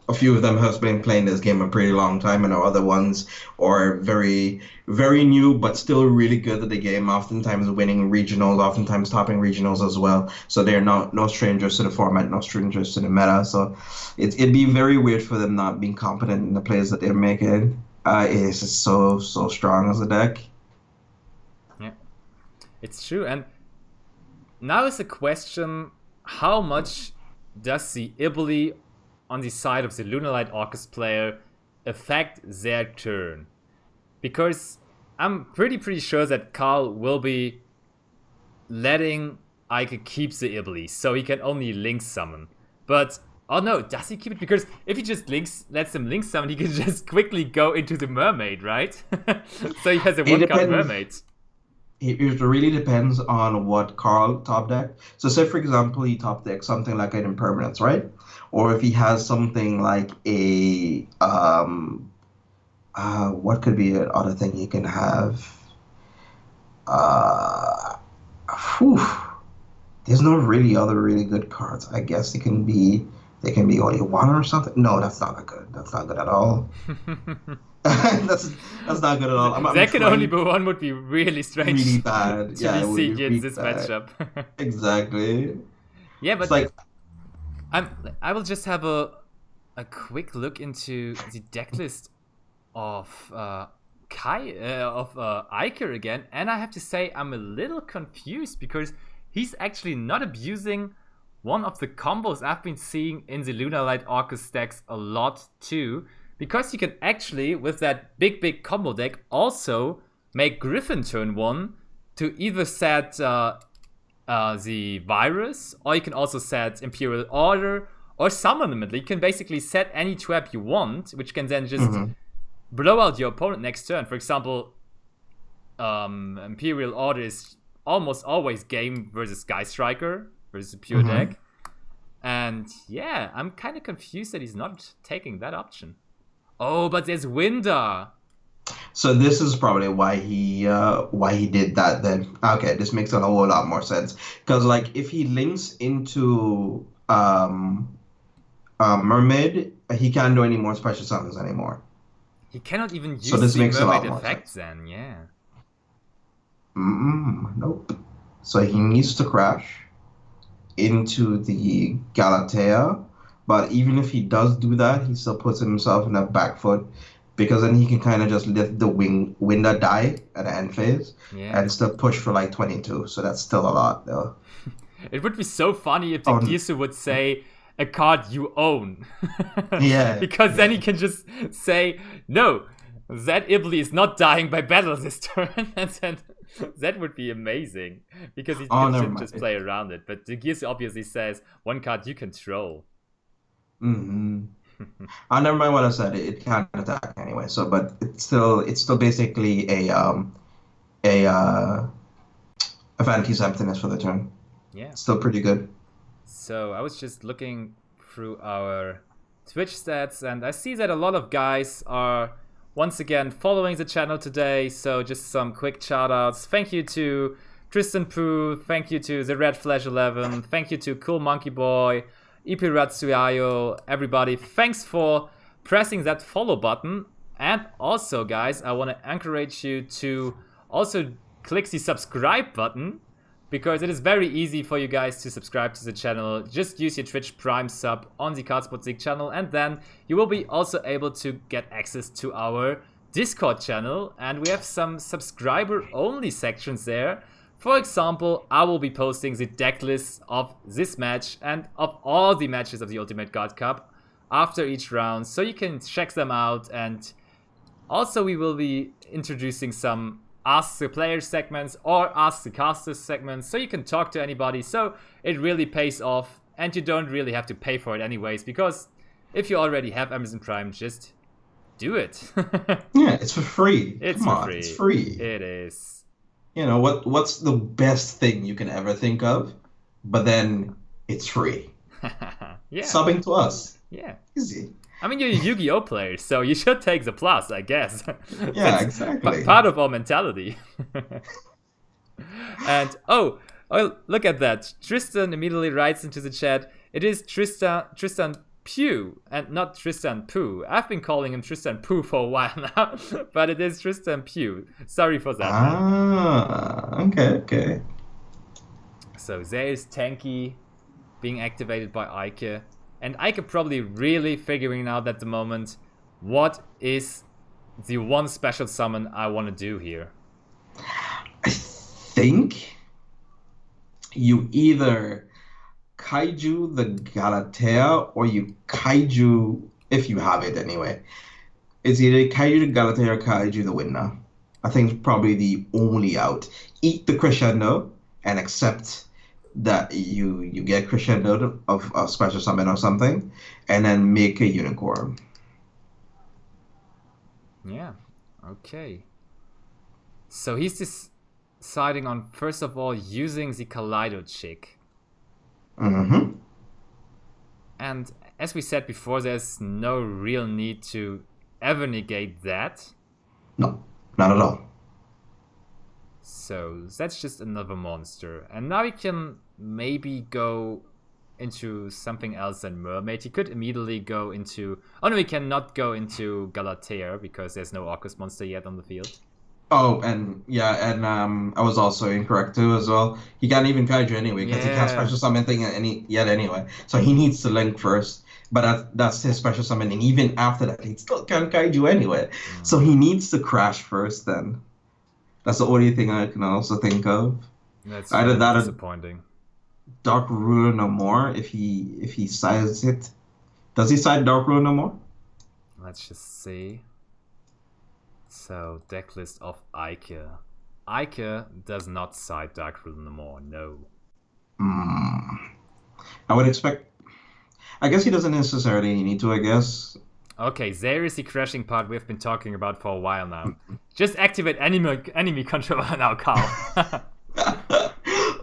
a few of them have been playing this game a pretty long time, and other ones are very, very new, but still really good at the game, oftentimes winning regionals, oftentimes topping regionals as well. So they're no strangers to the format, no strangers to the meta. So it'd be very weird for them not being competent in the plays that they're making. It's just so strong as a deck. Yeah, it's true. And now is the question, how much does the ability on the side of the Lunalight Orcus player affect their turn? Because I'm pretty sure that Carl will be letting Eike keep the ability, so he can only link summon. But, oh no, does he keep it? Because if he just lets him link summon, he can just quickly go into the mermaid, right? So he has a one-card mermaid. It really depends on what Carl top deck. So say, for example, he top deck something like an impermanence, right? Or if he has something like a, what could be another thing he can have? There's no really other really good cards. I guess they can be only one or something. No, that's not good. That's not good at all. that's not good at all. That can only be one would be really strange. Really bad. To be seen in this matchup. Exactly. Yeah, but it's like I will just have a quick look into the deck list of Eike again, and I have to say I'm a little confused because he's actually not abusing one of the combos I've been seeing in the Lunalight Orcus decks a lot too, because you can actually, with that big combo deck, also make Griffin turn 1 to either set the Virus, or you can also set Imperial Order, or summon them. You can basically set any trap you want, which can then just blow out your opponent next turn. For example, Imperial Order is almost always game versus Sky Striker versus a pure deck. And yeah, I'm kind of confused that he's not taking that option. Oh, but there's Winder. So this is probably why he did that then. Okay, this makes a whole lot more sense. Because like if he links into Mermaid, he can't do any more special summons anymore. He cannot even use this the makes a lot Mermaid more effect sense. then, yeah. Nope. So he needs to crash into the Galatea, but even if he does do that, he still puts himself in a back foot, because then he can kind of just let the Winder die at the end phase and still push for like 22. So that's still a lot, though. It would be so funny if the Girsu would say a card you own. Yeah. Because then he can just say, no, that Ibli is not dying by battle this turn. And then that would be amazing. Because he can just play around it. But the Girsu obviously says, one card you control. Never mind what I said. It can't attack anyway. So, but it's still basically a Vanity Emptiness for the turn. Yeah. Still pretty good. So I was just looking through our Twitch stats, and I see that a lot of guys are once again following the channel today. So just some quick shoutouts. Thank you to Tristan Pooh. Thank you to the Red Flash 11. Thank you to Cool Monkey Boy, Ipiratsuyayo, everybody. Thanks for pressing that follow button. And also, guys, I want to encourage you to also click the subscribe button, because it is very easy for you guys to subscribe to the channel. Just use your Twitch Prime sub on the Cardsport League channel, and then you will be also able to get access to our Discord channel. And we have some subscriber-only sections there. For example, I will be posting the deck list of this match and of all the matches of the Ultimate God Cup after each round, so you can check them out. And also we will be introducing some Ask the Player segments or Ask the Casters segments, so you can talk to anybody. So it really pays off, and you don't really have to pay for it anyways, because if you already have Amazon Prime, just do it. Yeah, it's for free. It's free. It is. You know, what's the best thing you can ever think of? But then it's free. Yeah. Subbing to us. Yeah. Easy. I mean, you're a Yu-Gi-Oh player, so you should take the plus, I guess. Yeah, exactly. Part of our mentality. And, oh, look at that. Tristan immediately writes into the chat, it is Tristan Pugh and not Tristan Pooh. I've been calling him Tristan Pooh for a while now, but it is Tristan Pugh. Sorry for that. Okay. So there is Tanky being activated by Eike. And Eike probably really figuring out at the moment, what is the one special summon I want to do here? I think you either Kaiju the Galatea, or you Kaiju, if you have it anyway. It's either Kaiju the Galatea or Kaiju the Winner. I think it's probably the only out. Eat the Crescendo and accept that you get Crescendo of a special summon or something, and then make a Unicorn. Yeah, okay. So he's deciding on, first of all, using the Kaleido Chick. And as we said before, there's no real need to ever negate that. No, not at all. So that's just another monster. And now he can maybe go into something else than Mermaid. He could immediately go into... Oh no, he cannot go into Galatea because there's no Orcus monster yet on the field. Oh, and I was also incorrect too as well. He can't even Kaiju anyway, because he can't special summon anything yet anyway. So he needs to link first. But that's his special summon, and even after that, he still can't Kaiju anyway. So he needs to crash first then. That's the only thing I can also think of. That's either that disappointing. Dark Ruler no more if he sides it. Does he side Dark Ruler no more? Let's just see. So, deck list of Eike. Eike does not side Dark Rule anymore, no. I would expect... I guess he doesn't necessarily need to, I guess. Okay, there is the crashing part we've been talking about for a while now. Just activate enemy controller now, Carl.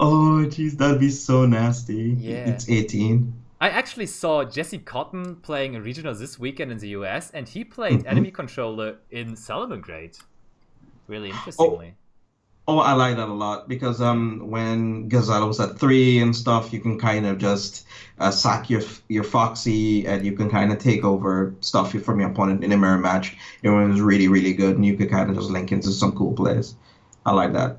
Oh, jeez, that'd be so nasty. Yeah. It's 18. I actually saw Jesse Cotton playing a regional this weekend in the US, and he played enemy controller in Celebrate. Really interestingly. Oh, I like that a lot because when Gazelle was at 3 and stuff, you can kind of just sack your Foxy and you can kind of take over stuff from your opponent in a mirror match. It was really, really good, and you could kind of just link into some cool plays. I like that.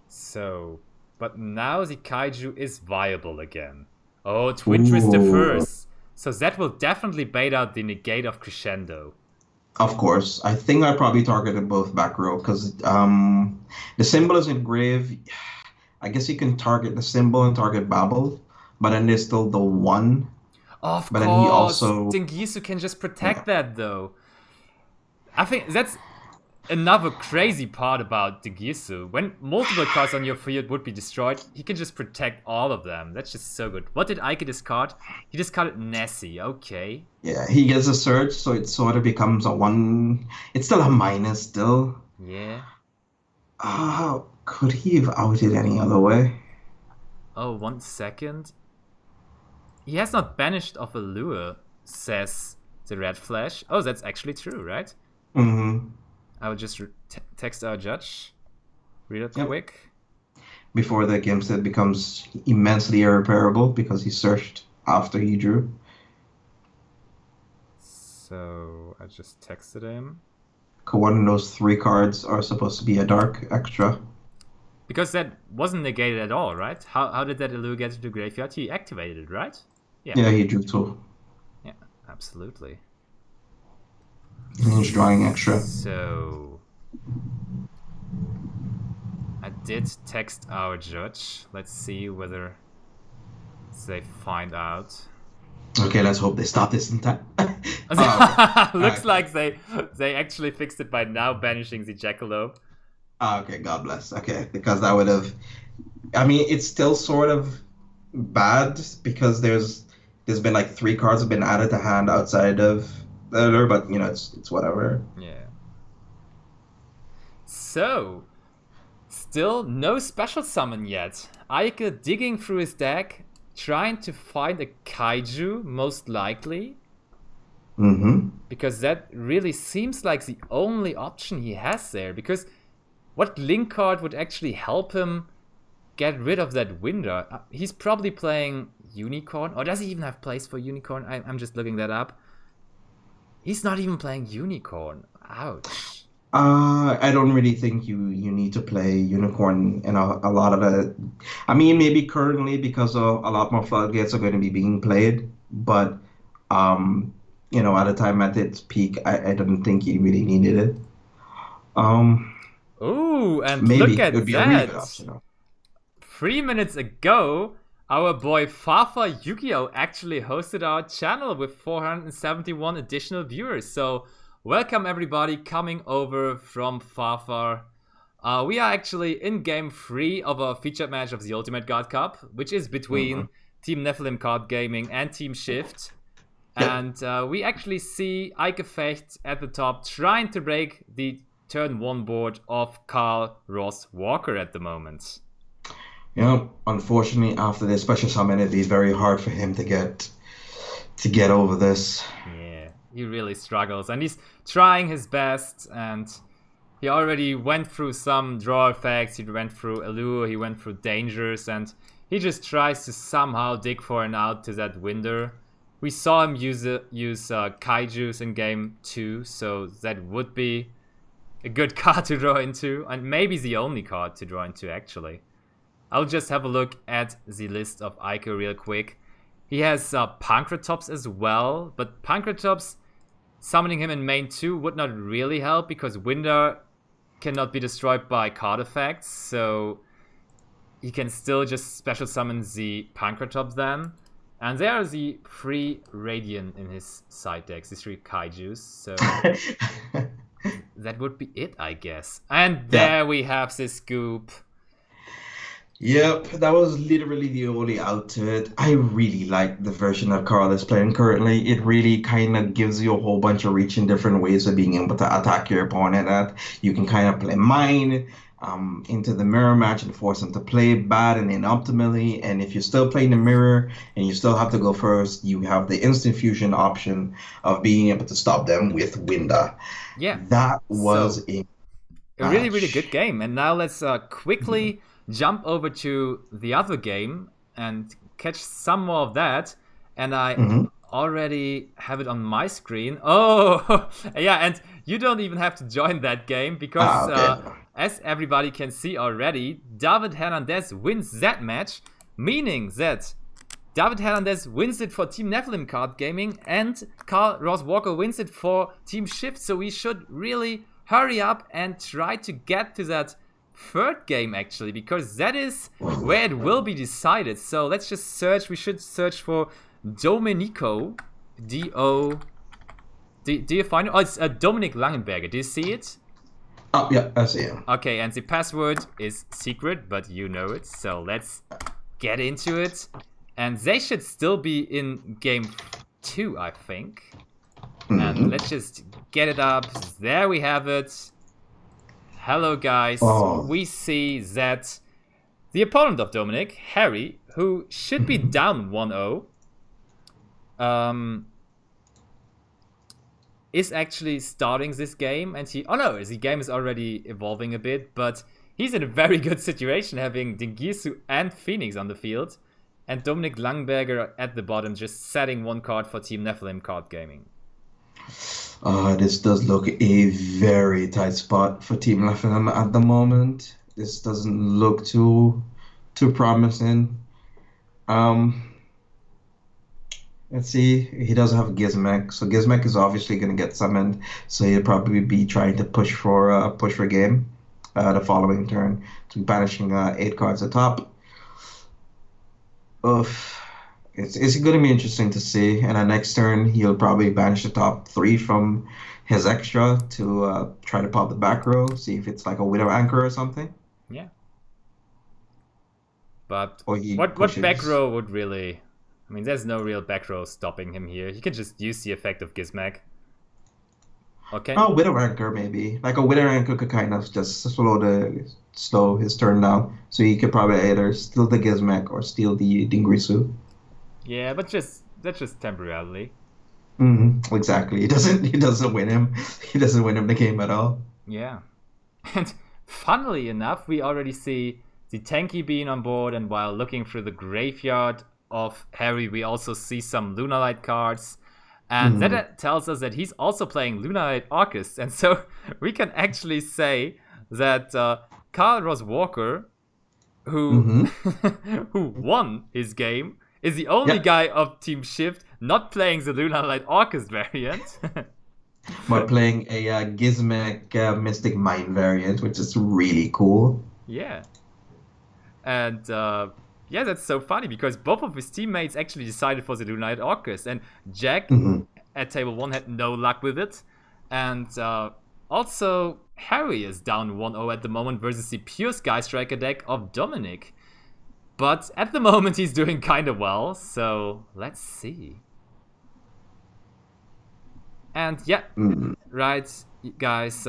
So, but now the Kaiju is viable again. Oh, Twin Twister first. So that will definitely bait out the negate of Crescendo. Of course. I think I probably targeted both back row because the symbol is engraved. I guess you can target the symbol and target Babel, but then there's still the 1. Of but course, then he also... Dingisu can just protect that though. I think that's another crazy part about Dingisu. When multiple cards on your field would be destroyed, he can just protect all of them. That's just so good. What did Eike discard? He discarded Nessie, okay. Yeah, he gets a surge, so it sort of becomes a 1. It's still a minus still. Yeah. Could he have outed any other way? Oh, 1 second. He has not banished off a lure, says the Red Flash. Oh, that's actually true, right? Mm-hmm. I will just text our judge. Read it quick. Before the game set becomes immensely irreparable because he searched after he drew. So I just texted him. One of those 3 cards are supposed to be a dark extra. Because that wasn't negated at all, right? How did that allure get to the graveyard? He activated it, right? Yeah, he drew 2. Yeah, absolutely. He's drawing extra. So I did text our judge. Let's see whether they find out. Okay, let's hope they stop this in time. Looks like they actually fixed it by now banishing the Jackalope. Okay, God bless. Okay, because that would have... I mean, it's still sort of bad because there's been like 3 cards have been added to hand outside of the but you know, it's whatever. Yeah. So, still no special summon yet. Eike digging through his deck, trying to find a Kaiju, most likely. Because that really seems like the only option he has there. Because what link card would actually help him get rid of that window? He's probably playing Unicorn. Or does he even have place for Unicorn? I'm just looking that up. He's not even playing Unicorn. Ouch. I don't really think you need to play Unicorn in a lot of the... I mean, maybe currently because a lot more floodgates are going to be being played. But, you know, at a time at its peak, I don't think he really needed it. Ooh, and maybe look at it would be that. a really good option. 3 minutes ago, our boy Fafa Yu-Gi-Oh! Actually hosted our channel with 471 additional viewers. So, welcome everybody coming over from Fafa. We are actually in game 3 of a featured match of the Ultimate God Cup, which is between Team Nefilim Card Gaming and Team Shift. And we actually see Eike Fecht at the top trying to break the turn 1 board of Carl Ross Walker at the moment. Yeah, unfortunately, after this special summon, it'd be very hard for him to get over this. Yeah, he really struggles, and he's trying his best, and he already went through some draw effects, he went through Allure, he went through Dangers, and he just tries to somehow dig for an out to that window. We saw him use Kaijus in game 2, so that would be a good card to draw into, and maybe the only card to draw into, actually. I'll just have a look at the list of Eike real quick. He has Pankratops as well, but Pankratops, summoning him in main 2 would not really help because Winder cannot be destroyed by card effects, so he can still just special summon the Pankratops then. And there are the 3 Radiant in his side decks, the 3 Kaijus. So that would be it, I guess. And there we have the scoop. Yep, that was literally the only out to it. I really like the version that Carl is playing currently. It really kind of gives you a whole bunch of reach in different ways of being able to attack your opponent. At you can kind of play mine into the mirror match and force them to play bad and then optimally. And if you're still playing the mirror and you still have to go first, you have the instant fusion option of being able to stop them with Winda. Yeah, that was a really, really good game. And now let's quickly jump over to the other game and catch some more of that. And I already have it on my screen. Oh, yeah, and you don't even have to join that game because as everybody can see already, David Hernandez wins that match, meaning that David Hernandez wins it for Team Nefilim Card Gaming and Carl Ross Walker wins it for Team Shift. So we should really hurry up and try to get to that 3rd game, actually, because that is where it will be decided. So let's just search. We should search for Domenico. Do you find it? Oh, it's Dominic Langenberger. Do you see it? Oh, yeah, I see it. Okay, and the password is secret, but you know it. So let's get into it. And they should still be in game 2, I think. And let's just get it up. There we have it. Hello guys, we see that the opponent of Dominic, Harry, who should be down 1-0, is actually starting this game, and the game is already evolving a bit, but he's in a very good situation having Dingisu and Phoenix on the field, and Dominic Langberger at the bottom just setting 1 card for Team Nefilim Card Gaming. This does look a very tight spot for Team Nefilim at the moment. This doesn't look too promising. Let's see. He does have Gizmek, so Gizmek is obviously going to get summoned. So he'll probably be trying to push for game the following turn, to banishing 8 cards atop. It's going to be interesting to see. And next turn, he'll probably banish the top 3 from his extra to try to pop the back row, see if it's like a Widow Anchor or something. Yeah. But what back row would really... I mean, there's no real back row stopping him here. He can just use the effect of Gizmek. Okay. Oh, Widow Anchor maybe. Like a Widow Anchor could kind of just slow his turn down. So he could probably either steal the Gizmek or steal the Dingrisu. Yeah, but that's just temporarily. Exactly. He doesn't win him. He doesn't win him the game at all. Yeah. And funnily enough, we already see the Tanky being on board, and while looking through the graveyard of Harry, we also see some Lunalight cards. And that tells us that he's also playing Lunalight Arcus. And so we can actually say that Carl Ross Walker, who who won his game, is the only guy of Team Shift not playing the Lunalight Arcus variant. But playing a Gizmek Mystic Mine variant, which is really cool. Yeah. And yeah, that's so funny because both of his teammates actually decided for the Lunalight Arcus. And Jack at table 1 had no luck with it. And also, Harry is down 1-0 at the moment versus the pure Sky Striker deck of Dominic. But at the moment, he's doing kind of well. So let's see. And yeah, right, guys,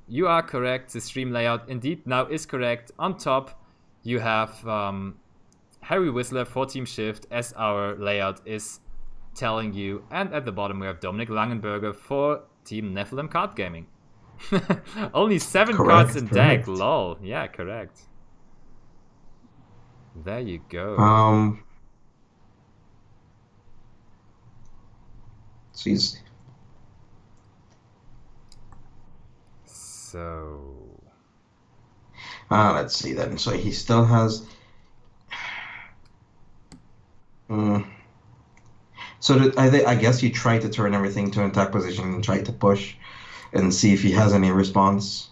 you are correct. The stream layout indeed now is correct. On top, you have Harry Whistler for Team Shift, as our layout is telling you. And at the bottom, we have Dominic Langenberger for Team Nefilim Card Gaming. Only 7 cards in deck, lol. Yeah, correct. There you go. Jeez. So... let's see then. So he still has... So I guess he tried to turn everything to an attack position and try to push and see if he has any response.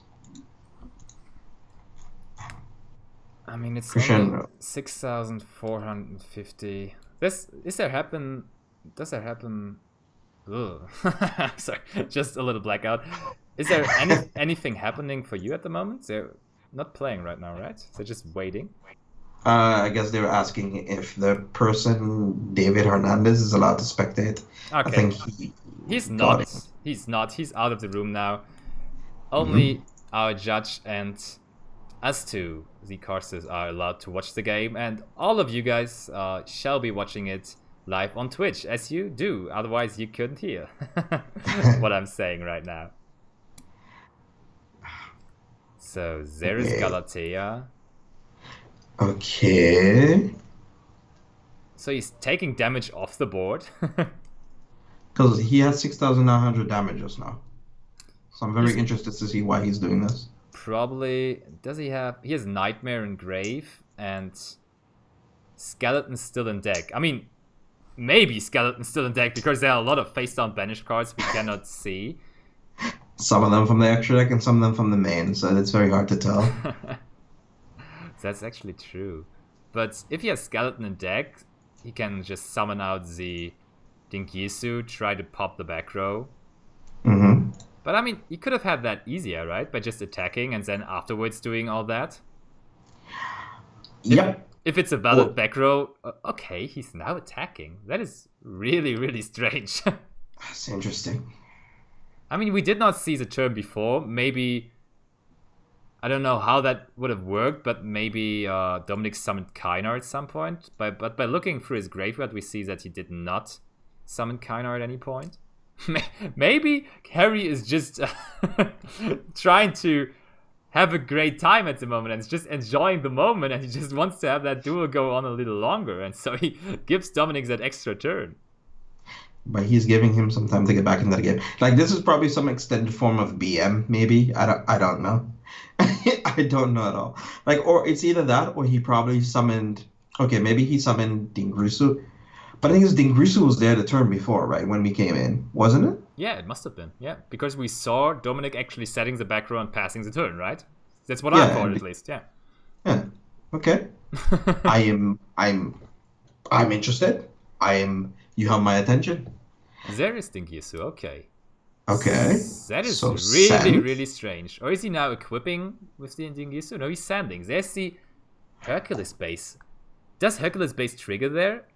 I mean, it's For only sure. 6,450. Does that happen? Ugh. Sorry, just a little blackout. Is there anything happening for you at the moment? They're not playing right now, right? They're just waiting. I guess they were asking if the person, David Hernandez, is allowed to spectate. I Okay. think He's got not. it. He's not. He's out of the room now. Mm-hmm. Only our judge and us two, the casters, are allowed to watch the game, and all of you guys shall be watching it live on Twitch, as you do. Otherwise, you couldn't hear what I'm saying right now. So there is Okay. Galatea. Okay. So he's taking damage off the board. Because he has 6,900 damage just now. So I'm very He's- interested to see why he's doing this. Probably, does he have... He has Nightmare and Grave, and Skeleton's still in deck. I mean, maybe Skeleton's still in deck, because there are a lot of face-down banished cards we cannot see. Some of them from the extra deck and some of them from the main, so it's very hard to tell. That's actually true. But if he has Skeleton in deck, he can just summon out the Dingisu, try to pop the back row. Mm-hmm. But I mean, he could have had that easier, right? By just attacking and then afterwards doing all that. Yep. If it's a valid back row, okay, he's now attacking. That is really, really strange. That's interesting. I mean, we did not see the turn before. Maybe, I don't know how that would have worked, but maybe Dominic summoned Kynar at some point. But by looking through his graveyard, we see that he did not summon Kynar at any point. Maybe Harry is just trying to have a great time at the moment and is just enjoying the moment, and he just wants to have that duel go on a little longer, and so he gives Dominic that extra turn. But he's giving him some time to get back into the game. Like, this is probably some extended form of BM, maybe. I don't know. I don't know at all. Like, or it's either that or he probably summoned... Okay, maybe he summoned Dingrusu. But I think Dingrusu was there the turn before, right? When we came in, wasn't it? Yeah, it must have been. Yeah, because we saw Dominic actually setting the back row and passing the turn, right? That's what I thought, at least. Yeah. Yeah. Okay. I'm interested. You have my attention. There is Dingisu, okay. Okay. That is So really, sand? really strange. Or is he now equipping with the Dingisu? No, he's sanding. There's the Hercules base. Does Hercules base trigger there?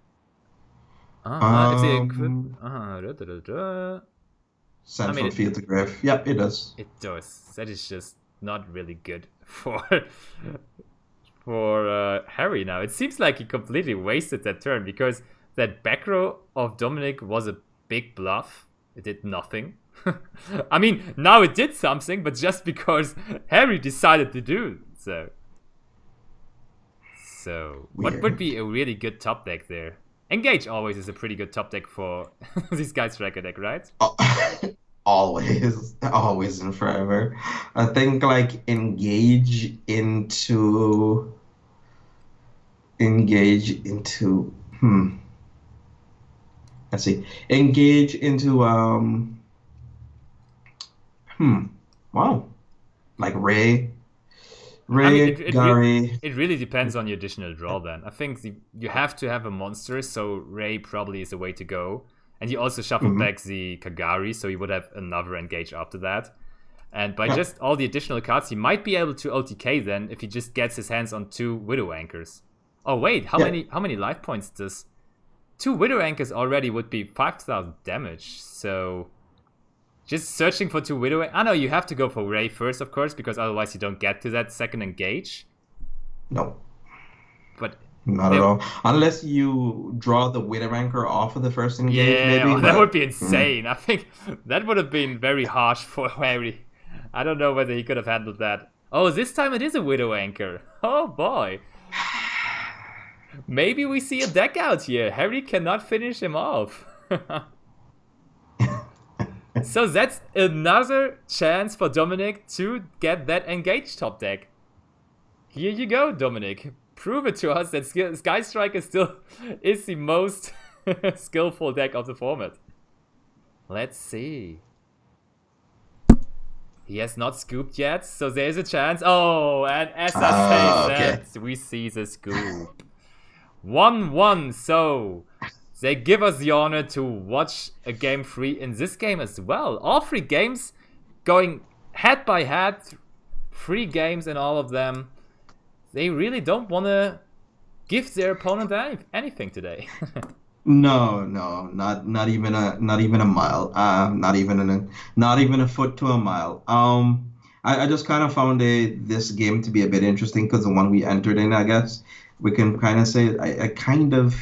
If they equip... Send from field to grave. Yep, it does. It does. That is just not really good for Harry now. It seems like he completely wasted that turn, because that back row of Dominic was a big bluff. It did nothing. I mean, now it did something, but just because Harry decided to do so. So, what would be a really good top deck there? Engage always is a pretty good top deck for this guy's record deck, right? Always and forever. I think like engage into let's see. Engage into wow. Like Ray, Gary. It really depends on your additional draw then. I think you have to have a monster, so Ray probably is the way to go. And he also shuffled back the Kagari, so he would have another engage after that. And by just all the additional cards, he might be able to OTK then if he just gets his hands on 2 Widow Anchors. Oh wait, how many life points does 2 Widow Anchors already would be 5,000 damage, so just searching for 2 Widow... I know you have to go for Ray first, of course, because otherwise you don't get to that second engage. No. But not at all. Unless you draw the Widow Anchor off of the first engage, maybe. That would be insane. I think that would have been very harsh for Harry. I don't know whether he could have handled that. Oh, this time it is a Widow Anchor. Oh boy. Maybe we see a deck out here. Harry cannot finish him off. So that's another chance for Dominic to get that engaged top deck. Here you go, Dominic. Prove it to us that Sky Striker still is the most skillful deck of the format. Let's see. He has not scooped yet, so there's a chance. Oh, and as I said, we see the scoop. 1-1, so they give us the honor to watch a game 3 in this game as well. All 3 games going head by head, 3 games in all of them. They really don't want to give their opponent anything today. No, not even a mile. Not even a foot to a mile. I just kind of found this game to be a bit interesting because the one we entered in, I guess we can kind of say I kind of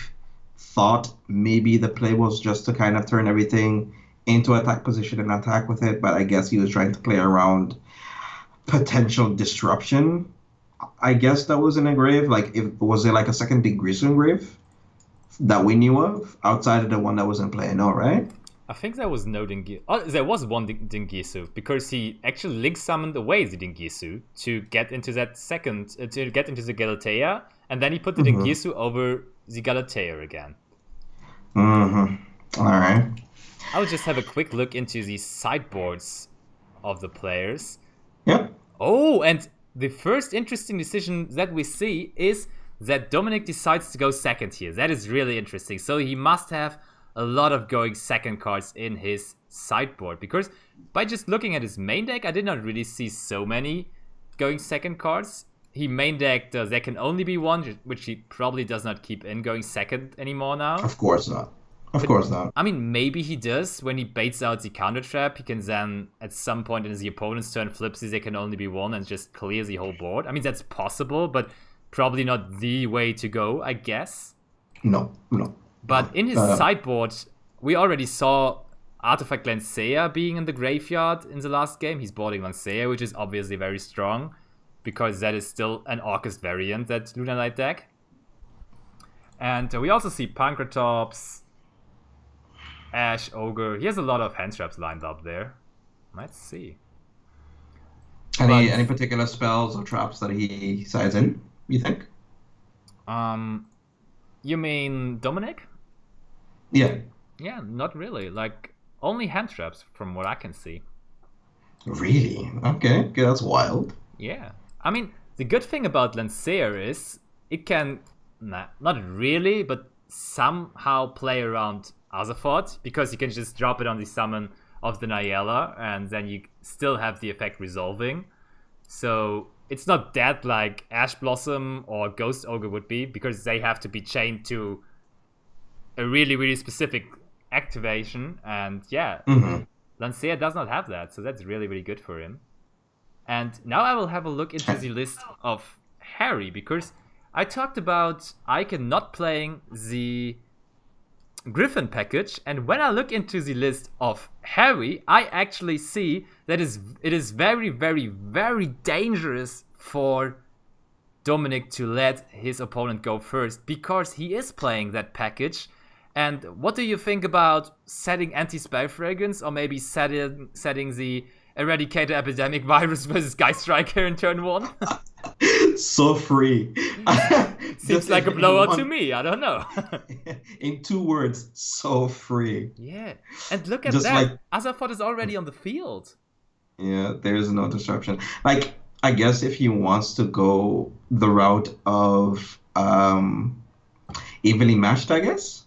thought maybe the play was just to kind of turn everything into attack position and attack with it, but I guess he was trying to play around potential disruption. I guess that was in a grave. Like, was it like a second Dingisu grave that we knew of outside of the one that was in play? No, right? I think there was no Dingisu. Oh, there was one Dingisu because he actually link summoned away the Dingisu to get into that second to get into the Galatea, and then he put the Dingisu over the Galatea again. All right. I will just have a quick look into the sideboards of the players. Yep. Oh, and the first interesting decision that we see is that Dominic decides to go second here. That is really interesting. So he must have a lot of going second cards in his sideboard, because by just looking at his main deck, I did not really see so many going second cards. He main decked There Can Only Be One, which he probably does not keep in going second anymore now. Of course not. Of course not. I mean, maybe he does. When he baits out the counter trap, he can then, at some point in the opponent's turn, flips There Can Only Be One and just clears the whole board. I mean, that's possible, but probably not the way to go, I guess. No. But in his sideboard, we already saw Artifact Lancea being in the graveyard in the last game. He's boarding Lancea, which is obviously very strong, because that is still an Orcust variant, that Lunar Knight deck. And we also see Pankratops, Ash, Ogre. He has a lot of hand traps lined up there. Let's see. Any particular spells or traps that he sides in, you think? You mean Dominic? Yeah. Yeah, not really. Like, only hand traps from what I can see. Really? Okay, that's wild. Yeah. I mean, the good thing about Lancea is it can, not really, but somehow play around Azeroth, because you can just drop it on the summon of the Niella, and then you still have the effect resolving. So it's not that like Ash Blossom or Ghost Ogre would be, because they have to be chained to a really, really specific activation. And yeah, Lancea does not have that, so that's really, really good for him. And now I will have a look into the list of Harry, because I talked about Eike not playing the Griffin package, and when I look into the list of Harry, I actually see that it is very, very, very dangerous for Dominic to let his opponent go first, because he is playing that package. And what do you think about setting anti-spell fragrance, or maybe setting the Eradicator Epidemic Virus versus Sky Striker in turn 1? So free. Seems like a blowout to me. I don't know. In 2 words, so free. Yeah. And look at Just that. like, Azeroth is already on the field. Yeah, there is no disruption. Like, I guess if he wants to go the route of evenly matched, I guess.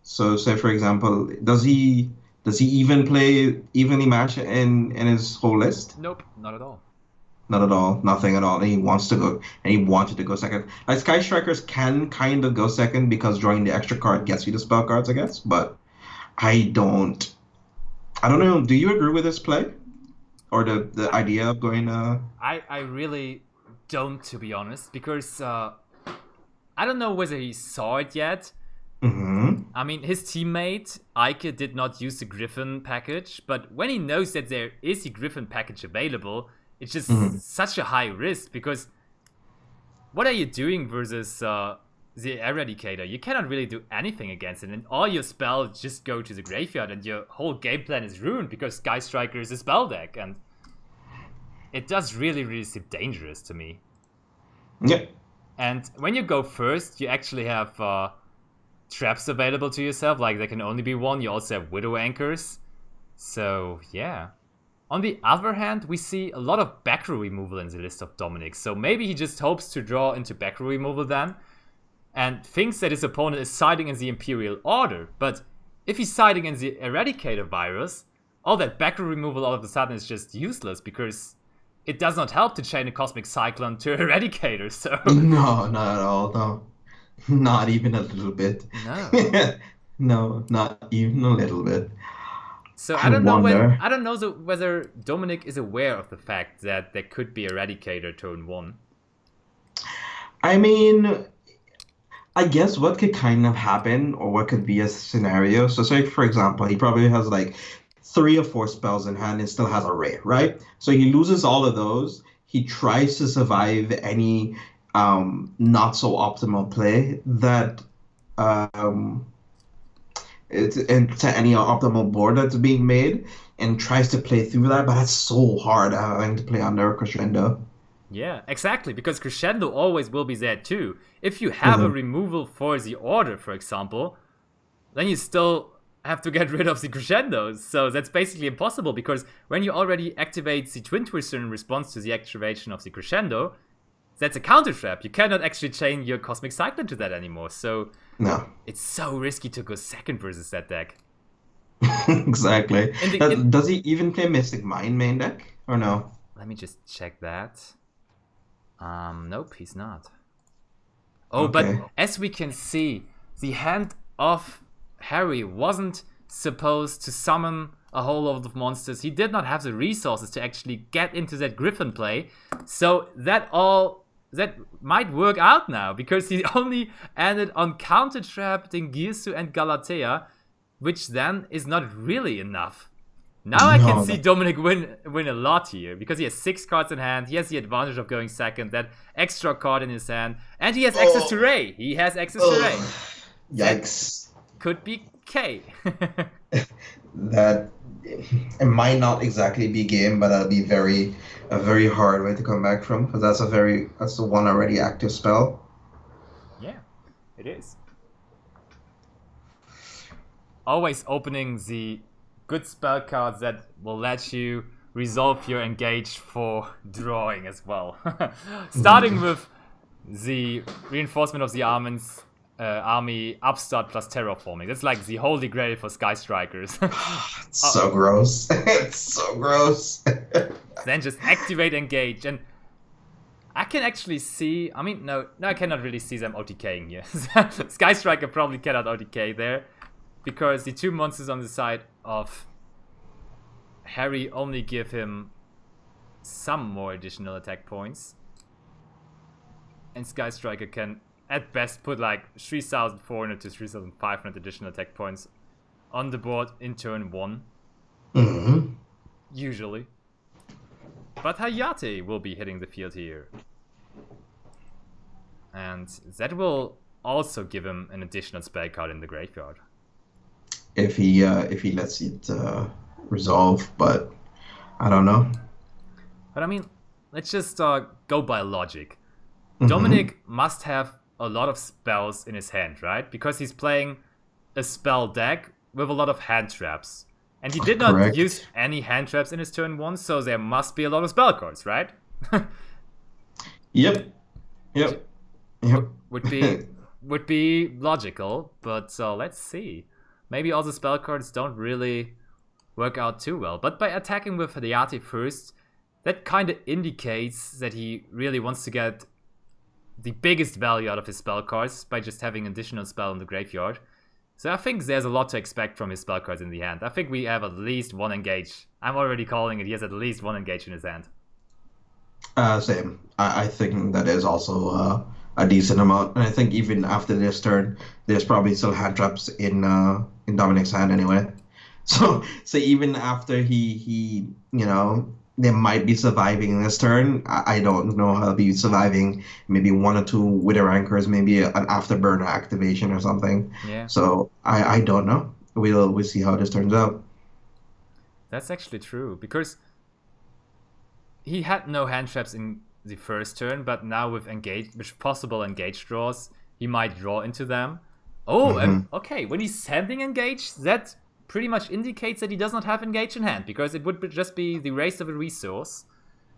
So, say for example, does he even play evenly matched in his whole list? Nope, not at all. Not at all, nothing at all. And he wanted to go second. Like, Sky Strikers can kind of go second because drawing the extra card gets you the spell cards, I guess. But I don't know. Do you agree with this play, or the idea of going? I really don't, to be honest, because I don't know whether he saw it yet. I mean, his teammate Eike did not use the Griffin package, but when he knows that there is a Griffin package available, it's just such a high risk, because what are you doing versus the Eradicator? You cannot really do anything against it, and all your spells just go to the graveyard, and your whole game plan is ruined because Sky Striker is a spell deck, and it does really, really seem dangerous to me. Yeah. And when you go first, you actually have traps available to yourself, like There Can Only Be One. You also have Widow Anchors. So, yeah. On the other hand, we see a lot of back row removal in the list of Dominic, so maybe he just hopes to draw into back row removal then, and thinks that his opponent is siding in the Imperial Order. But if he's siding in the Eradicator virus, all that back row removal all of a sudden is just useless, because it does not help to chain a Cosmic Cyclone to Eradicator, so... No, not at all, no. Not even a little bit. No. No, not even a little bit. So I don't know whether Dominic is aware of the fact that there could be Eradicator turn 1. I mean, I guess what could kind of happen, or what could be a scenario. So say, for example, he probably has like 3 or 4 spells in hand and still has a Ray, right? So he loses all of those. He tries to survive any not so optimal play that into any optimal board that's being made, and tries to play through that, but that's so hard having to play under Crescendo. Yeah, exactly, because Crescendo always will be there too. If you have a removal for the Order, for example, then you still have to get rid of the Crescendos. So that's basically impossible, because when you already activate the Twin Twister in response to the activation of the Crescendo, that's a counter trap. You cannot actually chain your Cosmic Cyclone to that anymore. So no, it's so risky to go second versus that deck. Exactly. Does he even play Mystic Mind main deck or no? Let me just check that. Nope, he's not. Oh, okay. But as we can see, the hand of Harry wasn't supposed to summon a whole lot of monsters. He did not have the resources to actually get into that Griffin play. So that might work out now, because he only ended on Counter Trap, Dengirsu and Galatea, which then is not really enough. Now I can see Dominic win a lot here, because he has 6 cards in hand, he has the advantage of going second, that extra card in his hand, and he has access to Ray. He has access to Ray. Yikes. That could be K. That it might not exactly be game, but that'll be a very hard way to come back from, because that's the one already active spell. Yeah, it is. Always opening the good spell cards that will let you resolve your engage for drawing as well. Starting with the reinforcement of the army upstart plus terraforming. That's like the holy grail for Sky Strikers. It's so gross. It's so gross. Then just activate engage, and I can actually see, I mean, no, I cannot really see them OTKing here. Sky Striker probably cannot OTK there, because the 2 monsters on the side of Harry only give him some more additional attack points. And Sky Striker can at best put like 3,400 to 3,500 additional attack points on the board in turn 1. Mm-hmm. Usually. But Hayate will be hitting the field here. And that will also give him an additional spell card in the graveyard. If he lets it resolve, but I don't know. But I mean, let's just go by logic. Mm-hmm. Dominic must have a lot of spells in his hand, right? Because he's playing a spell deck with a lot of hand traps. And he did not use any hand traps in his turn 1, so there must be a lot of spell cards, right? Yep. Would be logical, but let's see. Maybe all the spell cards don't really work out too well. But by attacking with Hayate first, that kind of indicates that he really wants to get the biggest value out of his spell cards by just having additional spell in the graveyard. So I think there's a lot to expect from his spell cards in the hand. I think we have at least 1 engage. I'm already calling it. He has at least 1 engage in his hand. Same. I think that is also a decent amount. And I think even after this turn, there's probably still hand traps in Dominic's hand anyway. So even after he they might be surviving this turn. I don't know how they'll be surviving. Maybe 1 or 2 Wither Anchors, maybe an Afterburner activation or something. Yeah. So I don't know. We'll see how this turns out. That's actually true, because he had no hand traps in the first turn, but now with possible engage draws, he might draw into them. Oh, okay. When he's sending engage, that pretty much indicates that he does not have engage in hand, because it would just be the waste of a resource.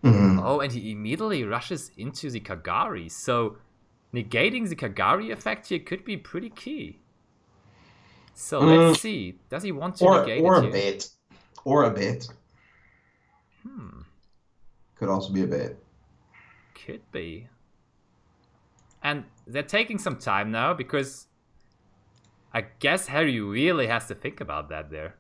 Oh, and he immediately rushes into the Kagari. So negating the Kagari effect here could be pretty key. So let's see. Does he want to negate it or a here? bait. Or a bait. Could also be a bait. Could be. And they're taking some time now, because I guess Harry really has to think about that there.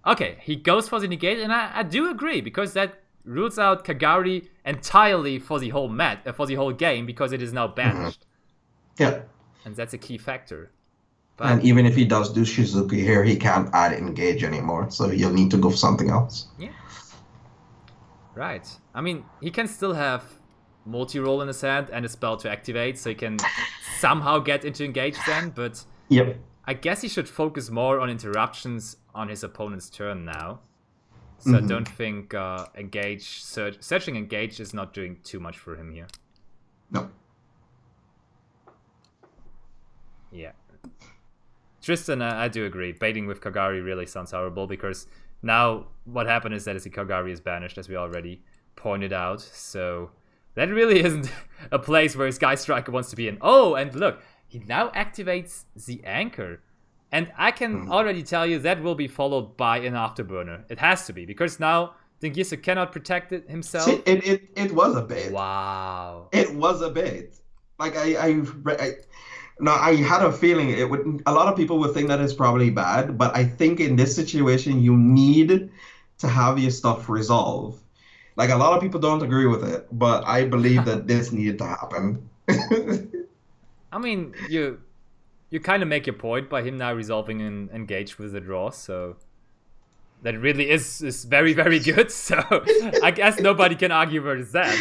Okay, he goes for the negate, and I do agree, because that rules out Kagari entirely for the whole for the whole game, because it is now banished. Yeah. And that's a key factor. But, and even if he does do Shizuku here, he can't add engage anymore, so he'll need to go for something else. Yeah. Right. I mean, he can still have multi-roll in his hand and a spell to activate, so he can somehow get into engage then, but Yep. I guess he should focus more on interruptions on his opponent's turn now. So I don't think searching engage is not doing too much for him here. No. Yeah. Tristan, I do agree. Baiting with Kagari really sounds horrible, because now what happened is that the Kagari is banished, as we already pointed out. So that really isn't a place where Sky Striker wants to be in. Oh, and look, he now activates the Anchor. And I can already tell you that will be followed by an Afterburner. It has to be, because now Dengisu cannot protect it himself. See, it was a bait. Wow. It was a bait. Like I had a feeling it would. A lot of people would think that it's probably bad, but I think in this situation you need to have your stuff resolve. Like, a lot of people don't agree with it, but I believe that this needed to happen. I mean, you kind of make your point by him now resolving an engage with a draw, so that really is very, very good. So I guess nobody can argue versus that.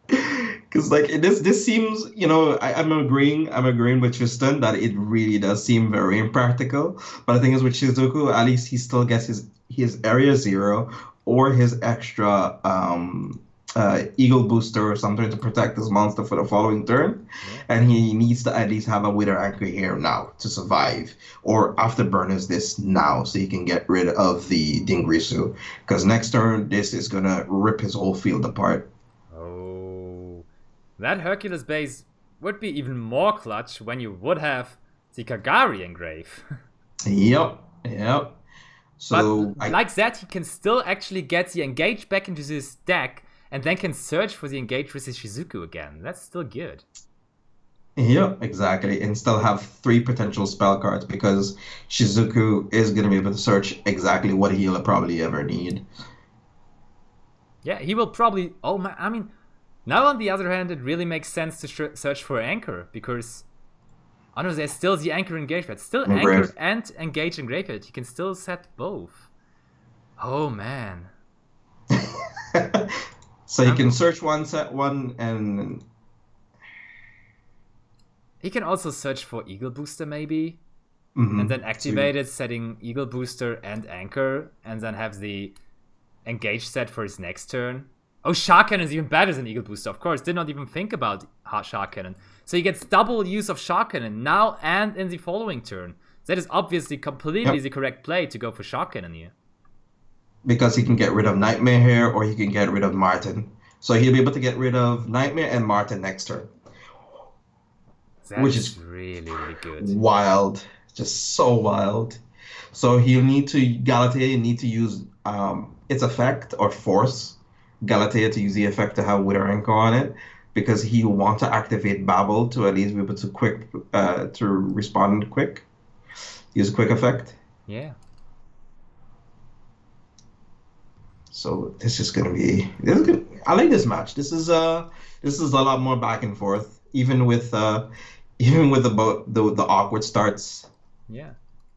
Because like this seems, I'm agreeing with Tristan that it really does seem very impractical. But the thing is, with Shizuku, at least he still gets his area 0 or his extra Eagle Booster or something to protect his monster for the following turn. Yeah. And he needs to at least have a Wither Anchor here now to survive. Or Afterburners this now, so he can get rid of the Dingrisu. Because next turn, this is going to rip his whole field apart. Oh, that Hercules base would be even more clutch when you would have the Kagari engrave. Yep. So but like that, he can still actually get the engage back into this deck, and then can search for the engage with his Shizuku again. That's still good. Yeah, exactly. And still have 3 potential spell cards, because Shizuku is going to be able to search exactly what he'll probably ever need. Yeah, he will probably... Oh, man, I mean, now on the other hand, it really makes sense to search for Anchor, because... Oh no, there's still the Anchor and Graveyard. Still Anchor and Engage and Graveyard. You can still set both. Oh, man. So you can search one, set one, and... He can also search for Eagle Booster, maybe. And then activate it, setting Eagle Booster and Anchor, and then have the Engage set for his next turn. Oh, Shark Cannon is even better than Eagle Booster, of course. Did not even think about Shark Cannon. So he gets double use of Shark Cannon now and in the following turn. That is obviously completely the correct play to go for Shark Cannon here. Because he can get rid of Nightmare here, or he can get rid of Martin. So he'll be able to get rid of Nightmare and Martin next turn. Which is really, really good. Wild. Just so wild. So he'll need to, Galatea need to use its effect or force Galatea to use the effect to have Wither Anchor on it, because he will want to activate Babel to at least be able to to respond quick. Use a quick effect. Yeah. So this is gonna be. I like this match. This is a lot more back and forth, even with the awkward starts. Yeah,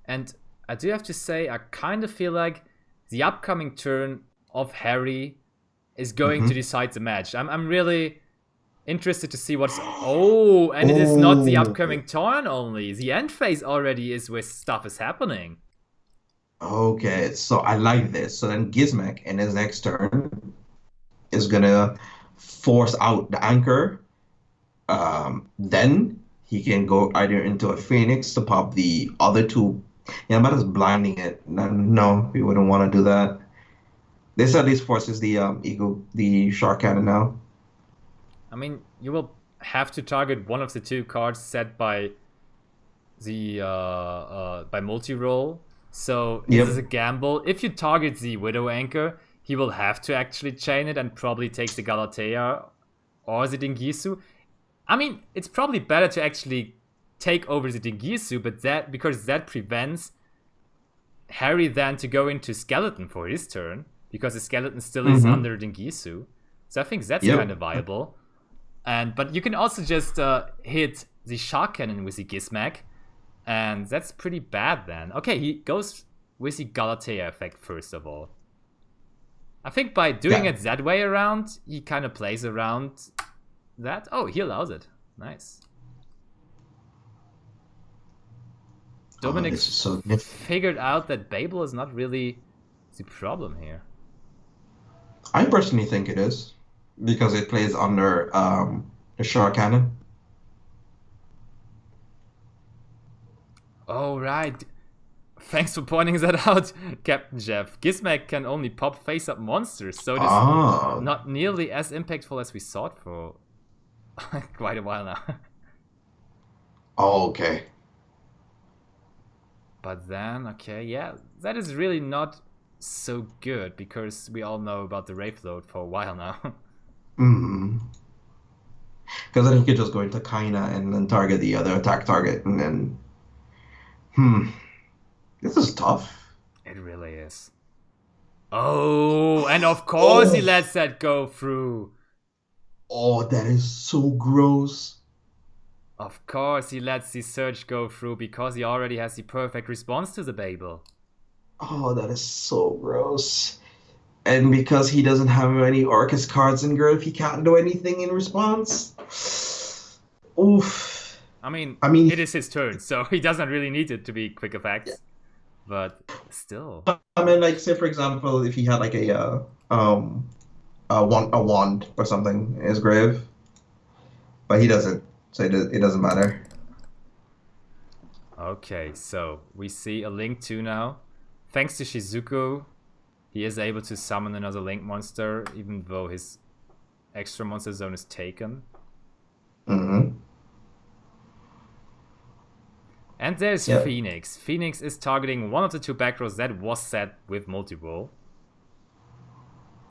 and I do have to say, I kind of feel like the upcoming turn of Harry is going to decide the match. I'm really interested to see what's... Oh, and it is not the upcoming turn only. The end phase already is where stuff is happening. Okay, so I like this. So then Gizmek in his next turn is going to force out the Anchor. Then he can go either into a Phoenix to pop the other two. Yeah, but it's blinding it. No, no, we wouldn't want to do that. This at least forces the eagle, the shark cannon now. I mean, you will have to target one of the two cards set by the by multi-roll. So it Yep. is a gamble. If you target the Widow Anchor, he will have to actually chain it and probably take the Galatea or the Dingisu. I mean, it's probably better to actually take over the Dingisu, but because that prevents Harry then to go into Skeleton for his turn, because the Skeleton still is under Dingisu. So I think that's Yep. kind of viable. But you can also just hit the Shark Cannon with the Gizmek, and that's pretty bad then. Okay, he goes with the Galatea effect first of all. I think by doing it that way around, he kind of plays around that. Oh, he allows it. Nice. Dominic this is so figured out that Babel is not really the problem here. I personally think it is because it plays under the shark cannon. Oh, right. Thanks for pointing that out, Captain Jeff. Gizmek can only pop face-up monsters, so it is not nearly as impactful as we thought for quite a while now. Oh, okay. But then, okay, yeah, that is really not so good because we all know about the Wraith load for a while now. Because then he could just go into Kaina and then target the other attack target, and then this is tough. It really is. Oh, and of course he lets that go through. Oh, that is so gross. Of course he lets the Surge go through because he already has the perfect response to the Babel. Oh, that is so gross. And because he doesn't have any Orcus cards in Grove, he can't do anything in response. Oof. I mean, it is his turn, so he doesn't really need it to be quick effects. But still. I mean, like, say for example, if he had like a wand or something in his grave, but he doesn't, so it doesn't matter. Okay, so we see a Link 2 now. Thanks to Shizuku, he is able to summon another Link monster, even though his extra monster zone is taken. And there's Phoenix. Phoenix is targeting one of the two back rows that was set with multi-roll.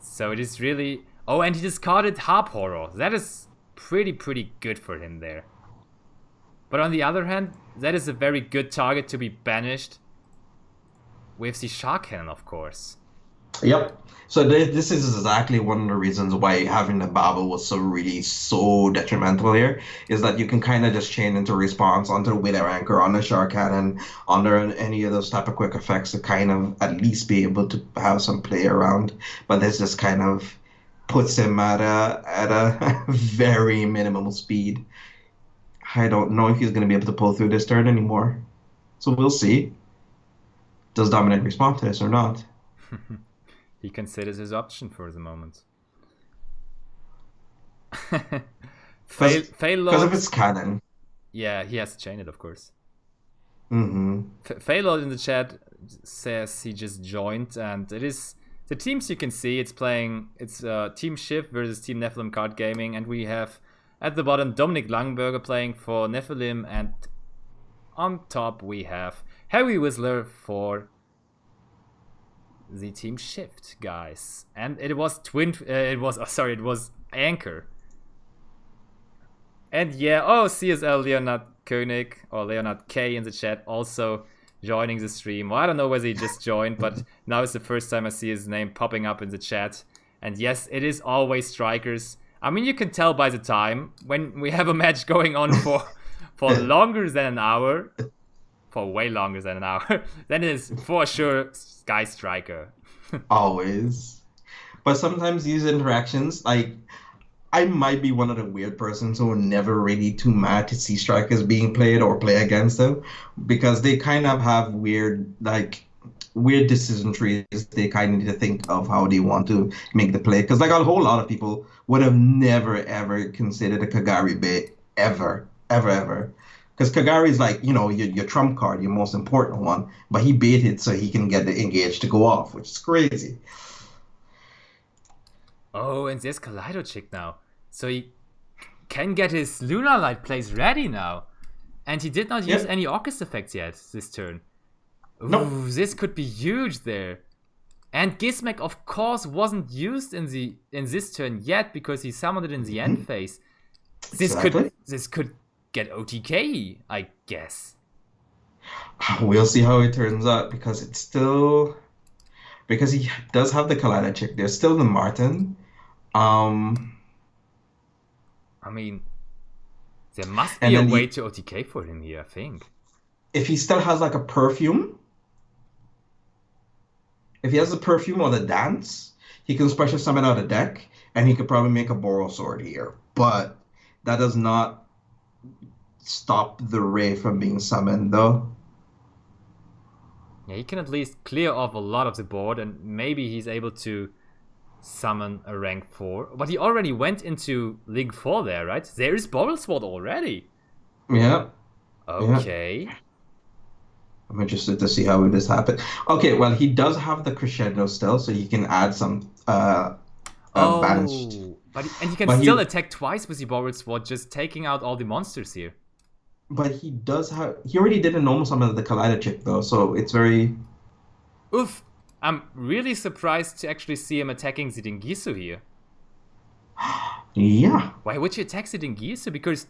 So it is really... Oh, and he discarded Harp Horror. That is pretty good for him there. But on the other hand, that is a very good target to be banished with the Shark Cannon, of course. Yep. So this is exactly one of the reasons why having the Babel was so detrimental here, is that you can kind of just chain into response onto the Widow Anchor, on the Shark Cannon, under any of those type of quick effects to kind of at least be able to have some play around. But this just kind of puts him at a very minimal speed. I don't know if he's going to be able to pull through this turn anymore. So we'll see. Does Dominic respond to this or not? He considers his option for the moment. Because of its cannon. Yeah, he has to chain it, of course. Mm-hmm. in the chat says he just joined, and it is the teams you can see. It's Team Shift versus Team Nefilim Card Gaming, and we have at the bottom Dominic Langberger playing for Nefilim, and on top we have Harry Whistler for the Team Shift guys, and it was Anchor. And yeah, CSL Leonard König or Leonard K in the chat also joining the stream. Well, I don't know whether he just joined, but now it's the first time I see his name popping up in the chat. And yes, it is always strikers. I mean, you can tell by the time when we have a match going on for longer than an hour, for way longer than an hour, then it is for sure Sky Striker. Always. But sometimes these interactions, like, I might be one of the weird persons who are never really too mad to see strikers being played or play against them, because they kind of have weird decision trees. They kind of need to think of how they want to make the play. Because like a whole lot of people would have never ever considered a Kagari bait ever. Because Kagari is like, your trump card, your most important one, but he baited so he can get the engage to go off, which is crazy. Oh, and there's Kaleido Chick now. So he can get his Lunar Light plays ready now. And he did not use any August effects yet this turn. Ooh, Nope. This could be huge there. And Gizmek, of course, wasn't used in this turn yet because he summoned it in the end phase. This could get OTK, I guess. We'll see how it turns out because because he does have the Kaleido Chick. There's still the Martin. I mean, there must be a way to OTK for him here, I think. If he still has like a perfume, if he has the perfume or the dance, he can special summon out a deck, and he could probably make a Boral Sword here. But that does not stop the Ray from being summoned, though. Yeah, he can at least clear off a lot of the board, and maybe he's able to summon a rank 4. But he already went into League 4 there, right? There is Boral Sword already. Yeah. Okay. Yeah. I'm interested to see how this happens. Okay, well, he does have the Crescendo still, so he can add some banished. But he can still attack twice with the Boral Sword, just taking out all the monsters here. But he already did a normal summon of the Kaleido Chick, though, so it's very... Oof. I'm really surprised to actually see him attacking the Dingisu here. Yeah. Why would you attack the Dingisu? Because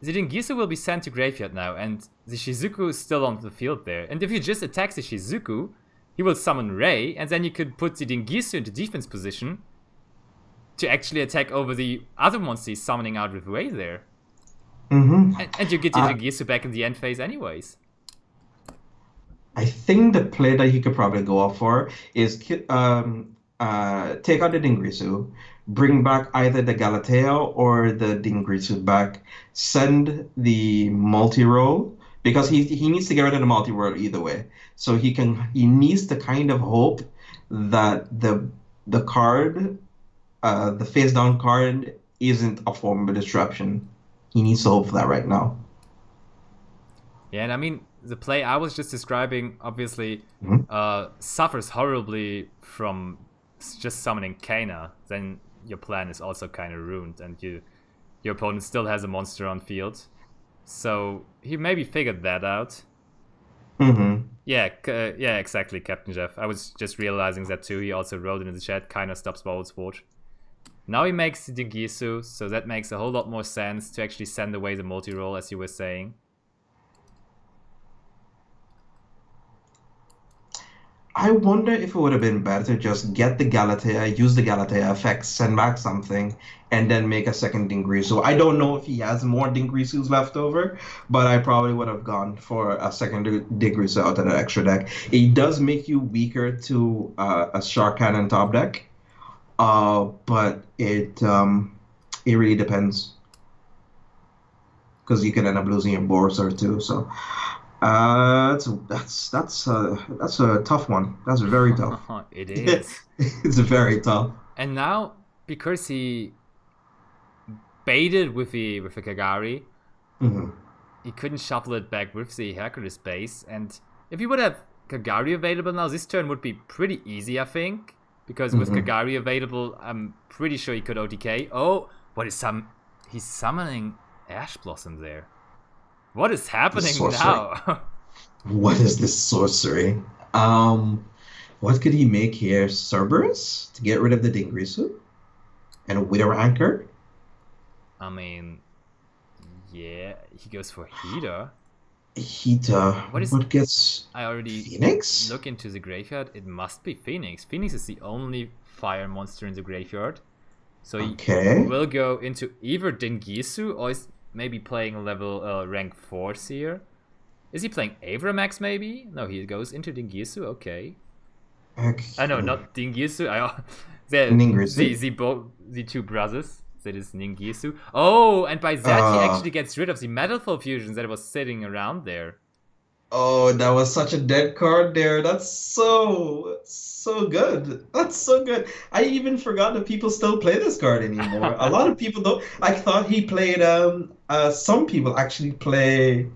the Dingisu will be sent to graveyard now, and the Shizuku is still on the field there. And if you just attack the Shizuku, he will summon Ray, and then you could put the Dingisu into defense position to actually attack over the other monster he's summoning out with Ray there. Mm-hmm. And you get your Dingisu back in the end phase anyways. I think the play that he could probably go off for is take out the Dingrisu, bring back either the Galatea or the Dingrisu back, send the multi-roll, because he needs to get rid of the multi-roll either way. So he needs to kind of hope that the card, the face down card, isn't a form of disruption. He needs to hope for that right now. Yeah, and I mean, the play I was just describing, obviously, suffers horribly from just summoning Kana. Then your plan is also kind of ruined, and your opponent still has a monster on field. So he maybe figured that out. Mm-hmm. Yeah, exactly, Captain Jeff. I was just realizing that too. He also wrote it in the chat, Kana stops Boral Sword. Now he makes the Dingisu, so that makes a whole lot more sense to actually send away the multi-roll, as you were saying. I wonder if it would have been better to just get the Galatea, use the Galatea effect, send back something, and then make a second Dingrisu. I don't know if he has more Dingrisus left over, but I probably would have gone for a second Dingrisu out of the extra deck. It does make you weaker to a Shark Cannon top deck, but it really depends. Because you can end up losing your Borsar too, so... that's a tough one. That's very tough. It is. It's very tough. And now, because he baited with the Kagari, he couldn't shuffle it back with the Hercules base. And if he would have Kagari available now, this turn would be pretty easy, I think. Because with Kagari available, I'm pretty sure he could OTK. Oh, what is he's summoning Ash Blossom there. What is happening now? What is this sorcery? What could he make here? Cerberus to get rid of the Dingrisu? And a Wither Anchor? I mean, yeah, he goes for Heater. What gets I already Phoenix? Look into the graveyard. It must be Phoenix. Phoenix is the only fire monster in the graveyard. So he will go into either Dingisu or is maybe playing level rank 4 here. Is he playing Avramax maybe? No, he goes into Dingisu, okay. I know, not Dingisu. The two brothers. That is Ningisu. Oh, and by that he actually gets rid of the Metalfall fusions that was sitting around there. Oh, that was such a dead card there. That's so good. That's so good. I even forgot that people still play this card anymore. A lot of people don't. I thought he played some people actually play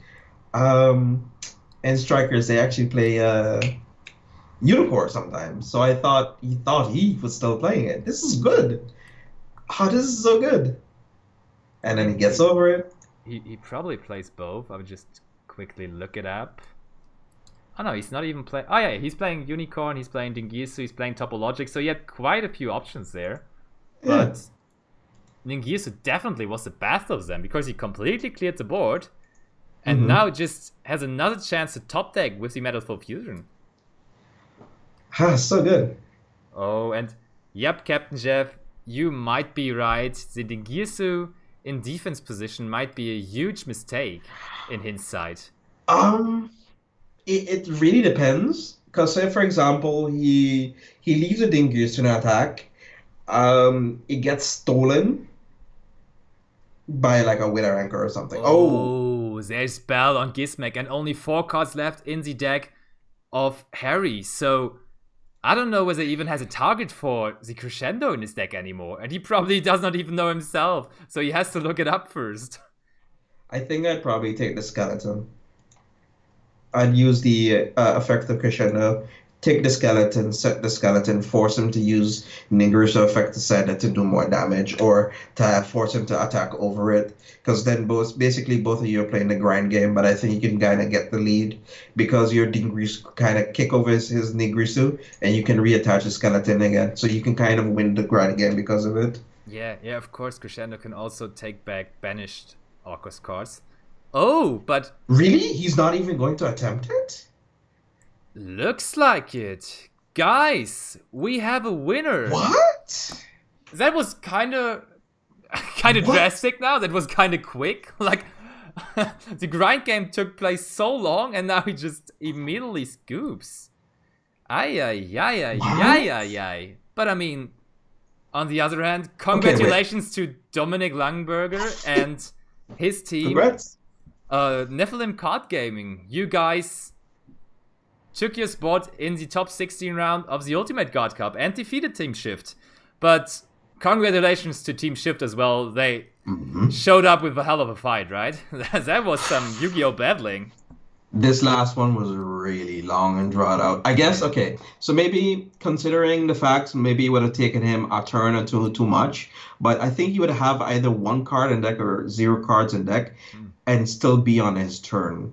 um and strikers they actually play Unicorn sometimes. So I thought he was still playing it. This is good. Oh, this is so good. And then he gets over it. He probably plays both. I would just quickly look it up. Oh no, he's not even playing. Oh yeah, he's playing Unicorn, he's playing Dingisu, he's playing Topologic, so he had quite a few options there. But Dingisu definitely was the best of them because he completely cleared the board and now just has another chance to top deck with the Metalful Fusion. Ah, so good. Oh, and yep, Captain Jeff, you might be right. The Dingisu in defense position might be a huge mistake in hindsight. It really depends. Because say for example he leaves a Dingus to an attack, it gets stolen by like a winner anchor or something. Oh, there's Bell on Gizmek and only 4 cards left in the deck of Harry. So I don't know whether he even has a target for the Crescendo in his deck anymore. And he probably does not even know himself. So he has to look it up first. I think I'd probably take the skeleton. I'd use the effect of Crescendo, take the skeleton, set the skeleton, force him to use Ningers to affect the set to do more damage, or to force him to attack over it. Because then basically both of you are playing the grind game, but I think you can kind of get the lead because your Ningrisu kind of kick over his Ningrisu, and you can reattach the skeleton again. So you can kind of win the grind game because of it. Yeah, of course, Crescendo can also take back banished Orcus cards. Oh, but... Really? He's not even going to attempt it? Looks like it. Guys, we have a winner. What? That was kind of drastic now. That was kind of quick. Like, the grind game took place so long and now he just immediately scoops. Ay. But I mean, on the other hand, congratulations to Dominic Langenberger and his team. Congrats. Nefilim Card Gaming, you guys took your spot in the top 16 round of the Ultimate God Cup and defeated Team Shift. But congratulations to Team Shift as well. They showed up with a hell of a fight, right? That was some Yu-Gi-Oh! Battling. This last one was really long and drawn out. I guess, okay, so maybe considering the facts, maybe it would have taken him a turn or two too much. But I think he would have either 1 card in deck or 0 cards in deck and still be on his turn.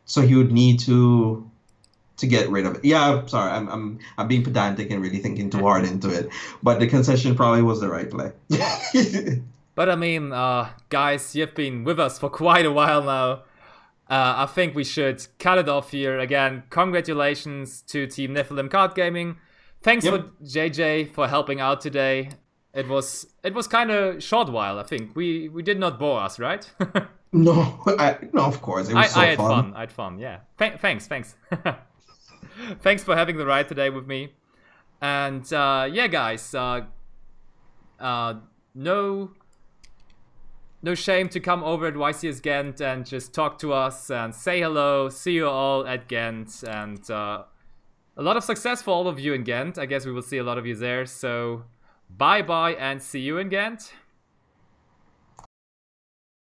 So he would need to get rid of it. Yeah, I'm sorry, I'm being pedantic and really thinking too hard into it. But the concession probably was the right play. But I mean, guys, you've been with us for quite a while now. I think we should cut it off here. Again, congratulations to Team Nefilim Card Gaming. Thanks for JJ for helping out today. It was kind of short while, I think. We did not bore us, right? No, of course. It was so fun. I had fun, yeah. Thanks. Thanks for having the ride today with me. And yeah, guys, no shame to come over at YCS Ghent and just talk to us and say hello. See you all at Ghent. And a lot of success for all of you in Ghent. I guess we will see a lot of you there. So bye-bye and see you in Ghent.